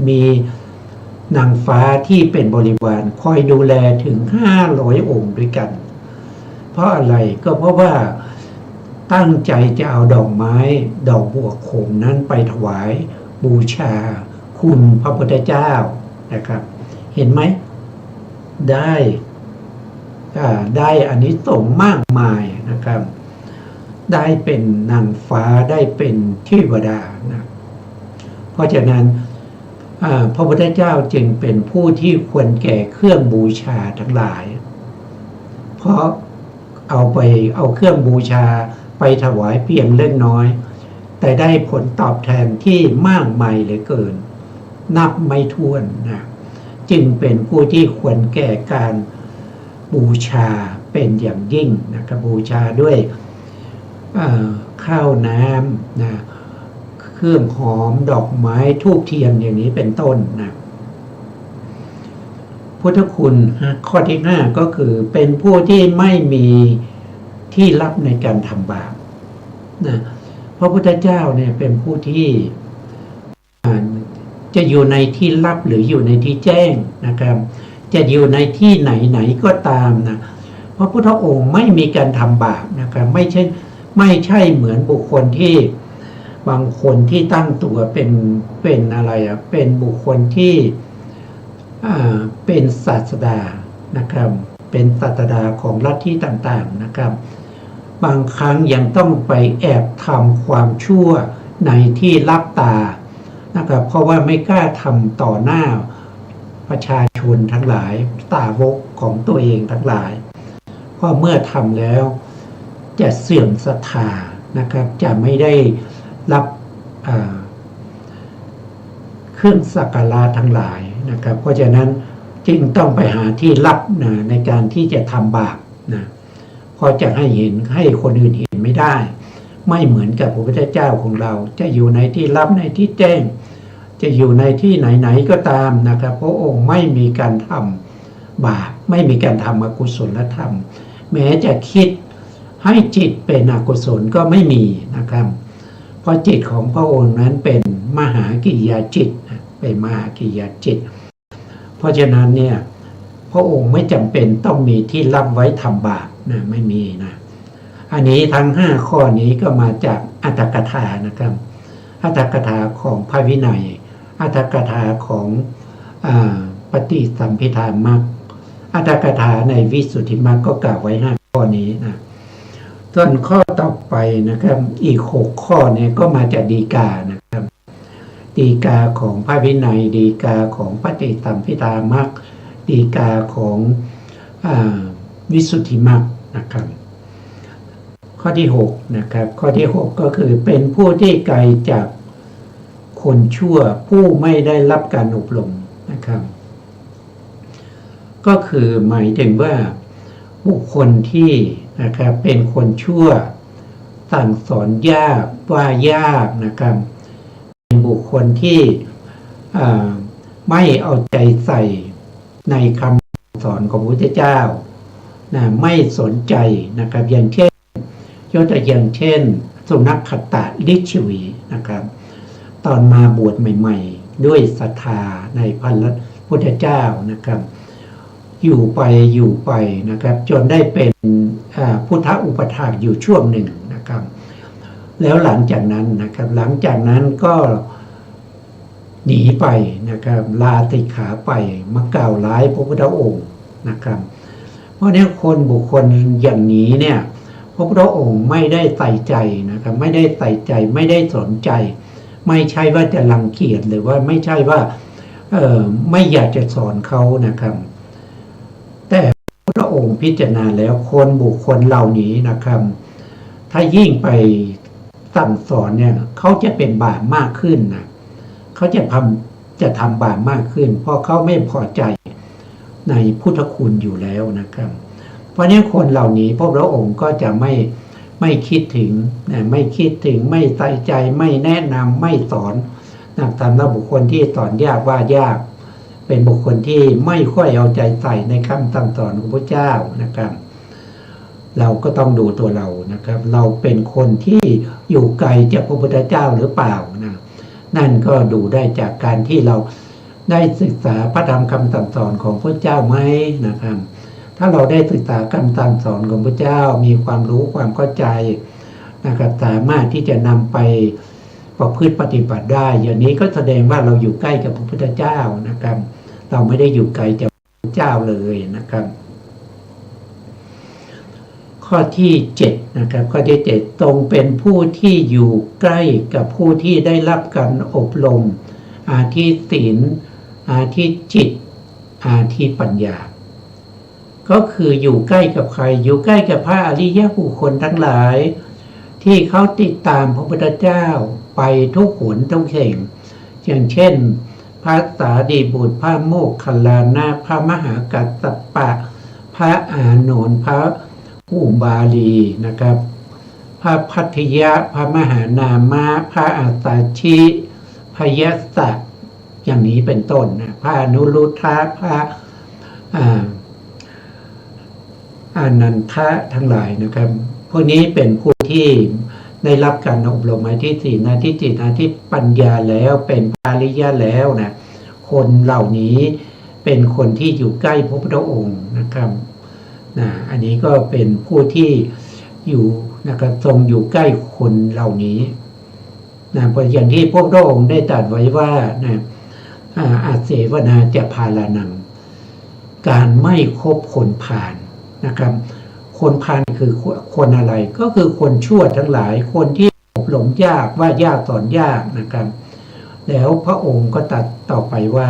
มีนางฟ้าที่เป็นบริวารคอยดูแลถึง500 องค์ด้วยกันเพราะอะไรก็เพราะว่าตั้งใจจะเอาดอกไม้ดอกบัวโขมนั้นไปถวายบูชาคุณพระพุทธเจ้านะครับเห็นไหมได้อานิสงส์มากมายนะครับได้เป็นนางฟ้าได้เป็นเทวดานะเพราะฉะนั้นพระพุทธเจ้าจึงเป็นผู้ที่ควรแก่เครื่องบูชาทั้งหลายเพราะเอาเครื่องบูชาไปถวายเพียงเล็กน้อยแต่ได้ผลตอบแทนที่มากมายเหลือเกินนับไม่ถ้วนนะจึงเป็นผู้ที่ควรแก่การบูชาเป็นอย่างยิ่งนะครับบูชาด้วยข้าวน้ำนะเครื่องหอมดอกไม้ธูปเทียนอย่างนี้เป็นต้นนะพุทธคุณข้อที่5ก็คือเป็นผู้ที่ไม่มีที่ลับในการทำบาปนะพระพุทธเจ้าเนี่ยเป็นผู้ที่จะอยู่ในที่ลับหรืออยู่ในที่แจ้งนะครับจะอยู่ในที่ไหนก็ตามนะพระพุทธองค์ไม่มีการทำบาปนะครับไม่ใช่เหมือนบุคคลที่บางคนที่ตั้งตัวเป็นอะไรเป็นบุคคลที่เป็นศาสดานะครับเป็นศาสดาของลัทธิต่างๆนะครับบางครั้งยังต้องไปแอบทำความชั่วในที่ลับตานะครับเพราะว่าไม่กล้าทำต่อหน้าประชาชนทั้งหลายสาวกของตัวเองทั้งหลายเพราะเมื่อทำแล้วจะเสื่อมศรัทธานะครับจะไม่ได้รับเครื่องสักการะทั้งหลายนะครับเพราะฉะนั้นจึงต้องไปหาที่ลับนะในการที่จะทำบาปนะเพราะจะให้เห็นให้คนอื่นเห็นไม่ได้ไม่เหมือนกับพระพุทธเจ้าของเราจะอยู่ในที่ลับในที่แจ้งจะอยู่ในที่ไหนๆก็ตามนะครับพระองค์ไม่มีการทำบาปไม่มีการทำอกุศลธรรมแม้จะคิดให้จิตเป็นอกุศลก็ไม่มีนะครับเพราะจิตของพระองค์นั้นเป็นมหากิริยาจิตเป็นมหากิริยาจิตเพราะฉะนั้นเนี่ยพระองค์ไม่จำเป็นต้องมีที่รับไว้ทำบาปนะไม่มีนะอันนี้ทั้ง5ข้อนี้ก็มาจากอัตถกถานะครับอัตถกถาของพระวินัยอัตถกถาของปฏิสัมภิทามรรคอัตถกถาในวิสุทธิมรรคก็กล่าวไว้5ข้อนี้นะส่วนข้อต่อไปนะครับอีก6ข้อนี้ก็มาจากฎีกานะครับฎีกาของพระวินัยฎีกาของปฏิสัมภิทามรรคฎีกาของ วิสุทธิมรรคนะครับข้อที่6นะครับข้อที่6ก็คือเป็นผู้ที่ไกลจากคนชั่วผู้ไม่ได้รับการอบรมนะครับก็คือหมายถึงว่าบุคคลที่นะครับเป็นคนชั่วสั่งสอนยากว่ายากนะครับเป็นบุคคลที่ไม่เอาใจใส่ในคำสอนของพระพุทธเจ้านะไม่สนใจนะครับอย่างเช่นยกตัวอย่างเช่นสุนัขขตะลิชวีนะครับตอนมาบวชใหม่ๆด้วยศรัทธาในพระพุทธเจ้านะครับอยู่ไปนะครับจนได้เป็นพุทธอุปถากอยู่ช่วงหนึ่งนะครับแล้วหลังจากนั้นก็หนีไปนะครับลาสิกขาไปมากล่าวร้ายพระพุทธองค์นะครับเพราะนี้บุคคลอย่างนี้เนี่ยพระพุทธองค์ไม่ได้ใส่ใจนะครับไม่ได้ใส่ใจไม่ได้สนใจไม่ใช่ว่าจะรังเกียจหรือว่าไม่ใช่ว่าไม่อยากจะสอนเขานะครับแต่พระองค์พิจารณาแล้วบุคคลเหล่านี้นะครับถ้ายิ่งไปสั่งสอนเนี่ยเขาจะเป็นบาปมากขึ้นนะเขาจะทำบาปมากขึ้นเพราะเขาไม่พอใจในพุทธคุณอยู่แล้วนะครับเพราะนี้คนเหล่านี้พระองค์ก็จะไม่คิดถึงไม่ใส่ใจไม่แนะนำไม่สอนนะตามว่าบุคคลที่สอนยากว่ายากเป็นบุคคลที่ไม่ค่อยเอาใจใส่ในคำสั่งสอนของพระเจ้านะครับเราก็ต้องดูตัวเรานะครับเราเป็นคนที่อยู่ไกลจากพระพุทธเจ้าหรือเปล่านะนั่นก็ดูได้จากการที่เราได้ศึกษาพระธรรมคำสั่งสอนของพระเจ้าไหมนะครับถ้าเราได้ศึกษาคำสั่งสอนของพระเจ้ามีความรู้ความเข้าใจนะครับสามารถที่จะนำไปประพฤติปฏิบัติได้อย่างนี้ก็แสดงว่าเราอยู่ใกล้กับพระพุทธเจ้านะครับเราไม่ได้อยู่ไกลจากพระพุทธเจ้าเลยนะครับข้อที่7นะครับข้อที่7ตรงเป็นผู้ที่อยู่ใกล้กับผู้ที่ได้รับการอบรมอาทิศีลอาทิจิตอาทิปัญญาก็คืออยู่ใกล้กับใครอยู่ใกล้กับพระอริยบุคคลทั้งหลายที่เขาติดตามพระพุทธเจ้าไปทุกหนทุกแห่งอย่างเช่นพระสารีบุตรพระโมคคัลลานะพระมหากัสสปะพระอานนท์พระอุบาลีนะครับพระพัทธยะพระมหานามะพระอาสาชิพระยัสสะอย่างนี้เป็นต้นนะพระอนุรุทธะพระอานันทะทั้งหลายนะครับพวกนี้เป็นผู้ที่ได้รับการอบรมอาทิศีลอาทิจิตอาทิปัญญาแล้วเป็นพระอริยะแล้วนะคนเหล่านี้เป็นคนที่อยู่ใกล้พระพุทธองค์นะครับอันนี้ก็เป็นผู้ที่อยู่นะครับทรงอยู่ใกล้คนเหล่านี้เพราะอย่างที่พระพุทธองค์ได้ตรัสไว้ว่าอาเสวนาจะพาลานังการไม่คบคนพาลนะครับคนพาลคือคนอะไรก็คือคนชั่วทั้งหลายคนที่อบรมยากว่ายากสอนยากนะครับแล้วพระองค์ก็ตรัสต่อไปว่า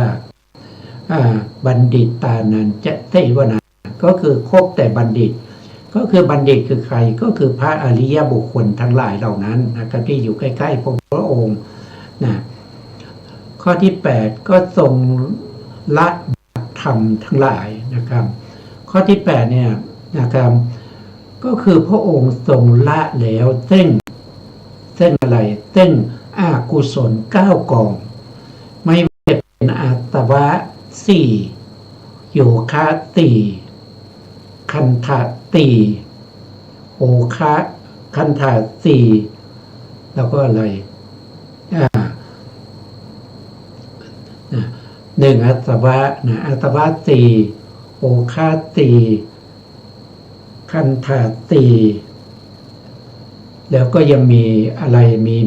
บัณฑิตตานันจะเทวนาก็คือคบแต่บัณฑิตก็คือบัณฑิตคือใครก็คือพระอริยบุคคลทั้งหลายเหล่านั้นนะครับที่อยู่ใกล้ๆพระองค์นะข้อที่8ก็ทรงละธรรมทั้งหลายนะครับข้อที่8เนี่ยนะครับก็คือพระองค์ทรงละแล้วเส้นอะไรเส้นอกุศล9กองไม่ว่าจะเป็นอาสวะ4โยคะ4คันธะ4โอคะคันธะ4แล้วก็อะไร1อาสวะอาสวะ4โอคะ4คันธะ4แล้วก็ยังมีอะไร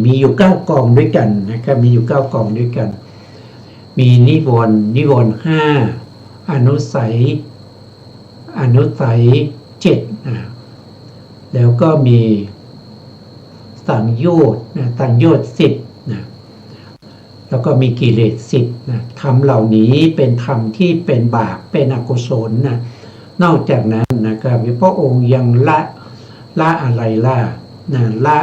มีอยู่9กองด้วยกันนะครับมีอยู่9กองด้วยกันมีนิวรณ์5อนุสัย7แล้วก็มีสังโยชน์สังโยชน์10แล้วก็มีกิเลส10ธรรมเหล่านี้เป็นธรรมที่เป็นบาปเป็นอกุศลพ นอกจากนั้นนะครับพระองค์ยังละอะไรละ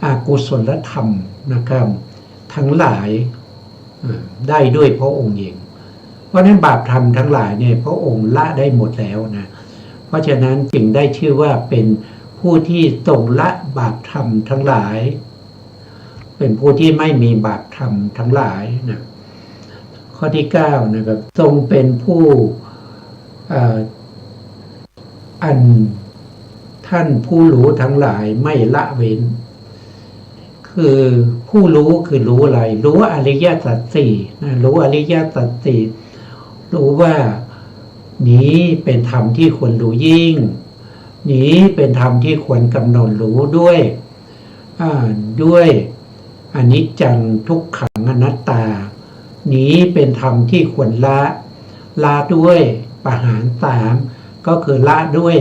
อกุศลธรรมนะครับทั้งหลายได้ด้วยพระองค์เองเพราะฉะนั้นบาปธรรมทั้งหลายเนี่ยพระองค์ละได้หมดแล้วนะเพราะฉะนั้นจึงได้ชื่อว่าเป็นผู้ที่ทรงละบาปธรรมทั้งหลายเป็นผู้ที่ไม่มีบาปธรรมทั้งหลายนะข้อที่9นะครับทรงเป็นผู้อันท่านผู้รู้ทั้งหลายไม่ละเว้นคือผู้รู้คือรู้อะไรรู้อริยสัจสี่นะรู้อริยสัจสี่รู้ว่านี้เป็นธรรมที่ควรรู้ยิ่งนี้เป็นธรรมที่ควรกำหนดรู้ด้วยอนิจจังทุกขังอนัตตานี้เป็นธรรมที่ควรละด้วยปหารสามก็คือละด้วย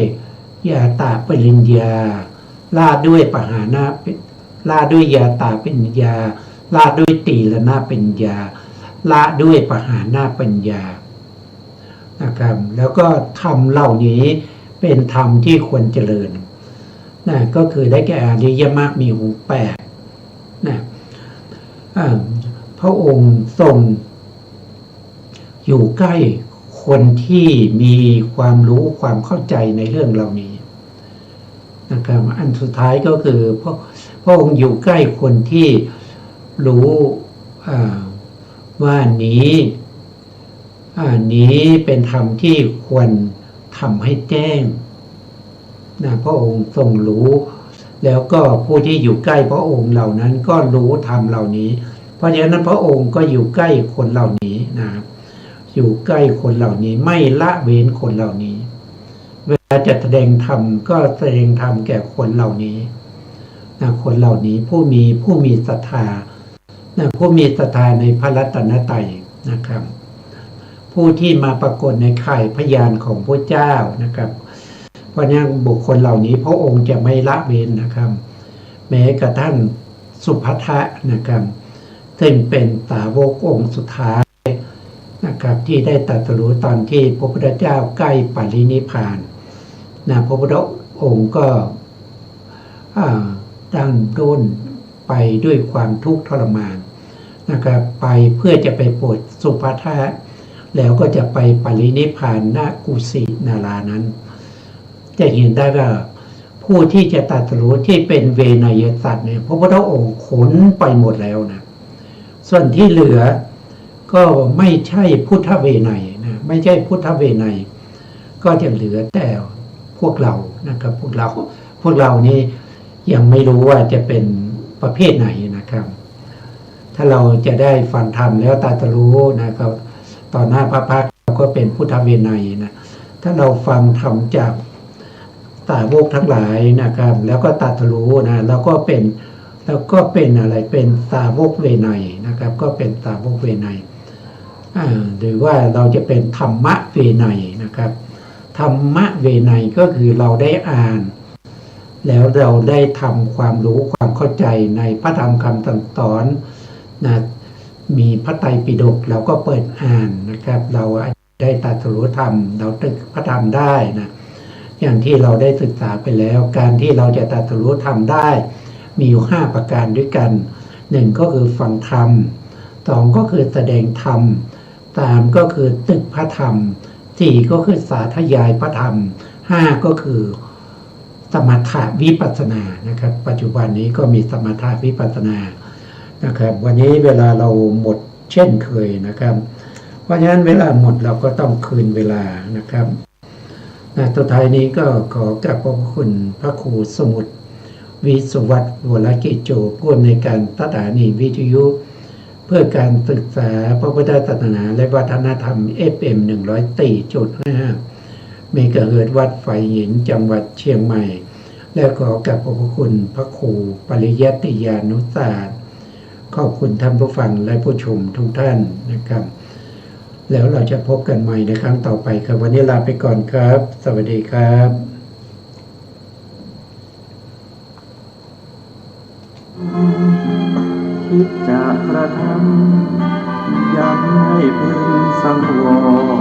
ยาตาปริญญาละด้วยปหานะละด้วยยาตาปัญญาละด้วยตีละนาปัญญาละด้วยปหานะปัญญานะครับแล้วก็ธรรมเหล่านี้เป็นธรรมที่ควรเจริญนะก็คือได้แก่อริยมรรคมีองค์8นะพระองค์ทรงอยู่ใกล้คนที่มีความรู้ความเข้าใจในเรื่องเหล่านี้นะครับอันสุดท้ายก็คือพระองค์อยู่ใกล้คนที่รู้ว่านี้เป็นธรรมที่ควรทำให้แจ้งนะพระองค์ทรงรู้แล้วก็ผู้ที่อยู่ใกล้พระองค์เหล่านั้นก็รู้ธรรมเหล่านี้เพราะฉะนั้นพระองค์ก็อยู่ใกล้คนเหล่านี้นะอยู่ใกล้คนเหล่านี้ไม่ละเว้นคนเหล่านี้เวลาจะแสดงธรรมก็แสดงธรรมแก่คนเหล่านี้นะคนเหล่านี้ผู้มีศรัทธานะผู้มีศรัทธาในพระรัตนตรัยนะครับผู้ที่มาปรากฏในข่ายพยานของพระเจ้านะครับเพราะงั้นบุคคลเหล่านี้พระองค์จะไม่ละเว้นนะครับแม้กระทั่งสุภัททะนะครับซึ่งเป็นสาวกองค์สุดท้ายนะครับที่ได้ตรัสรู้ตอนที่พระพุทธเจ้าใกล้ปรินิพพานนะพระพุทธองค์ก็ตั้งต้นไปด้วยความทุกข์ทรมานนะครับไปเพื่อจะไปโปรดสุภัททะแล้วก็จะไปปรินิพพานณกุสินารานั้นจะเห็นได้ว่าผู้ที่จะตรัสรู้ที่เป็นเวนยสัตว์เนี่ยพระพุทธองค์ขนไปหมดแล้วนะส่วนที่เหลือก็ไม่ใช่พุทธเวไนยนะไม่ใช่พุทธเวไนยก็จะเหลือแต่พวกเรานะครับพวกเรานี่ยังไม่รู้ว่าจะเป็นประเภทไหนนะครับถ้าเราจะได้ฟังธรรมแล้วตรัสรู้นะครับต่อหน้าพระพักตร์เราก็เป็นพุทธเวไนยนะถ้าเราฟังธรรมจากสาวกทั้งหลายนะครับแล้วก็ตรัสรู้นะแล้วก็เป็นอะไรเป็นสาวกเวไนยนะครับก็เป็นสาวกเวไนยหรือว่าเราจะเป็นธรรมะเวไนยนะครับธรรมะเวไนยก็คือเราได้อ่านแล้วเราได้ทำความรู้ความเข้าใจในพระธรรมคำสั่งสอนนะมีพระไตรปิฎกเราก็เปิดอ่านนะครับเราได้ตรัสรู้ธรรมเราตรึกพระธรรมได้นะอย่างที่เราได้ศึกษาไปแล้วการที่เราจะตรัสรู้ธรรมได้มีอยู่5ประการด้วยกัน1ก็คือฟังธรรม2ก็คือแสดงธรรม3ก็คือตรึกพระธรรม4ก็คือสาธยายพระธรรม5ก็คือสมถะวิปัสสนานะครับปัจจุบันนี้ก็มีสมถะวิปัสสนานะครับวันนี้เวลาเราหมดเช่นเคยนะครับเพราะฉะนั้นเวลาหมดเราก็ต้องคืนเวลานะครับสุดท้ายนี้ก็ขอกราบขอบคุณพระครูสมุทรวิศวัตรวรกิจโจผู้อำนวยการสถานีวิทยุเพื่อการศึกษาพระพุทธศาสนาและวัฒนธรรม FM 104.5 เมกะเฮิรตซ์วัดไฟหินจังหวัดเชียงใหม่และขอกราบขอบคุณพระครูปริยัติยานุศาสตร์ขอบคุณท่านผู้ฟังและผู้ชมทุกท่านนะครับแล้วเราจะพบกันใหม่ในครั้งต่อไปครับวันนี้ลาไปก่อนครับสวัสดีครับคิดจะกระทำยังให้พึงสังวร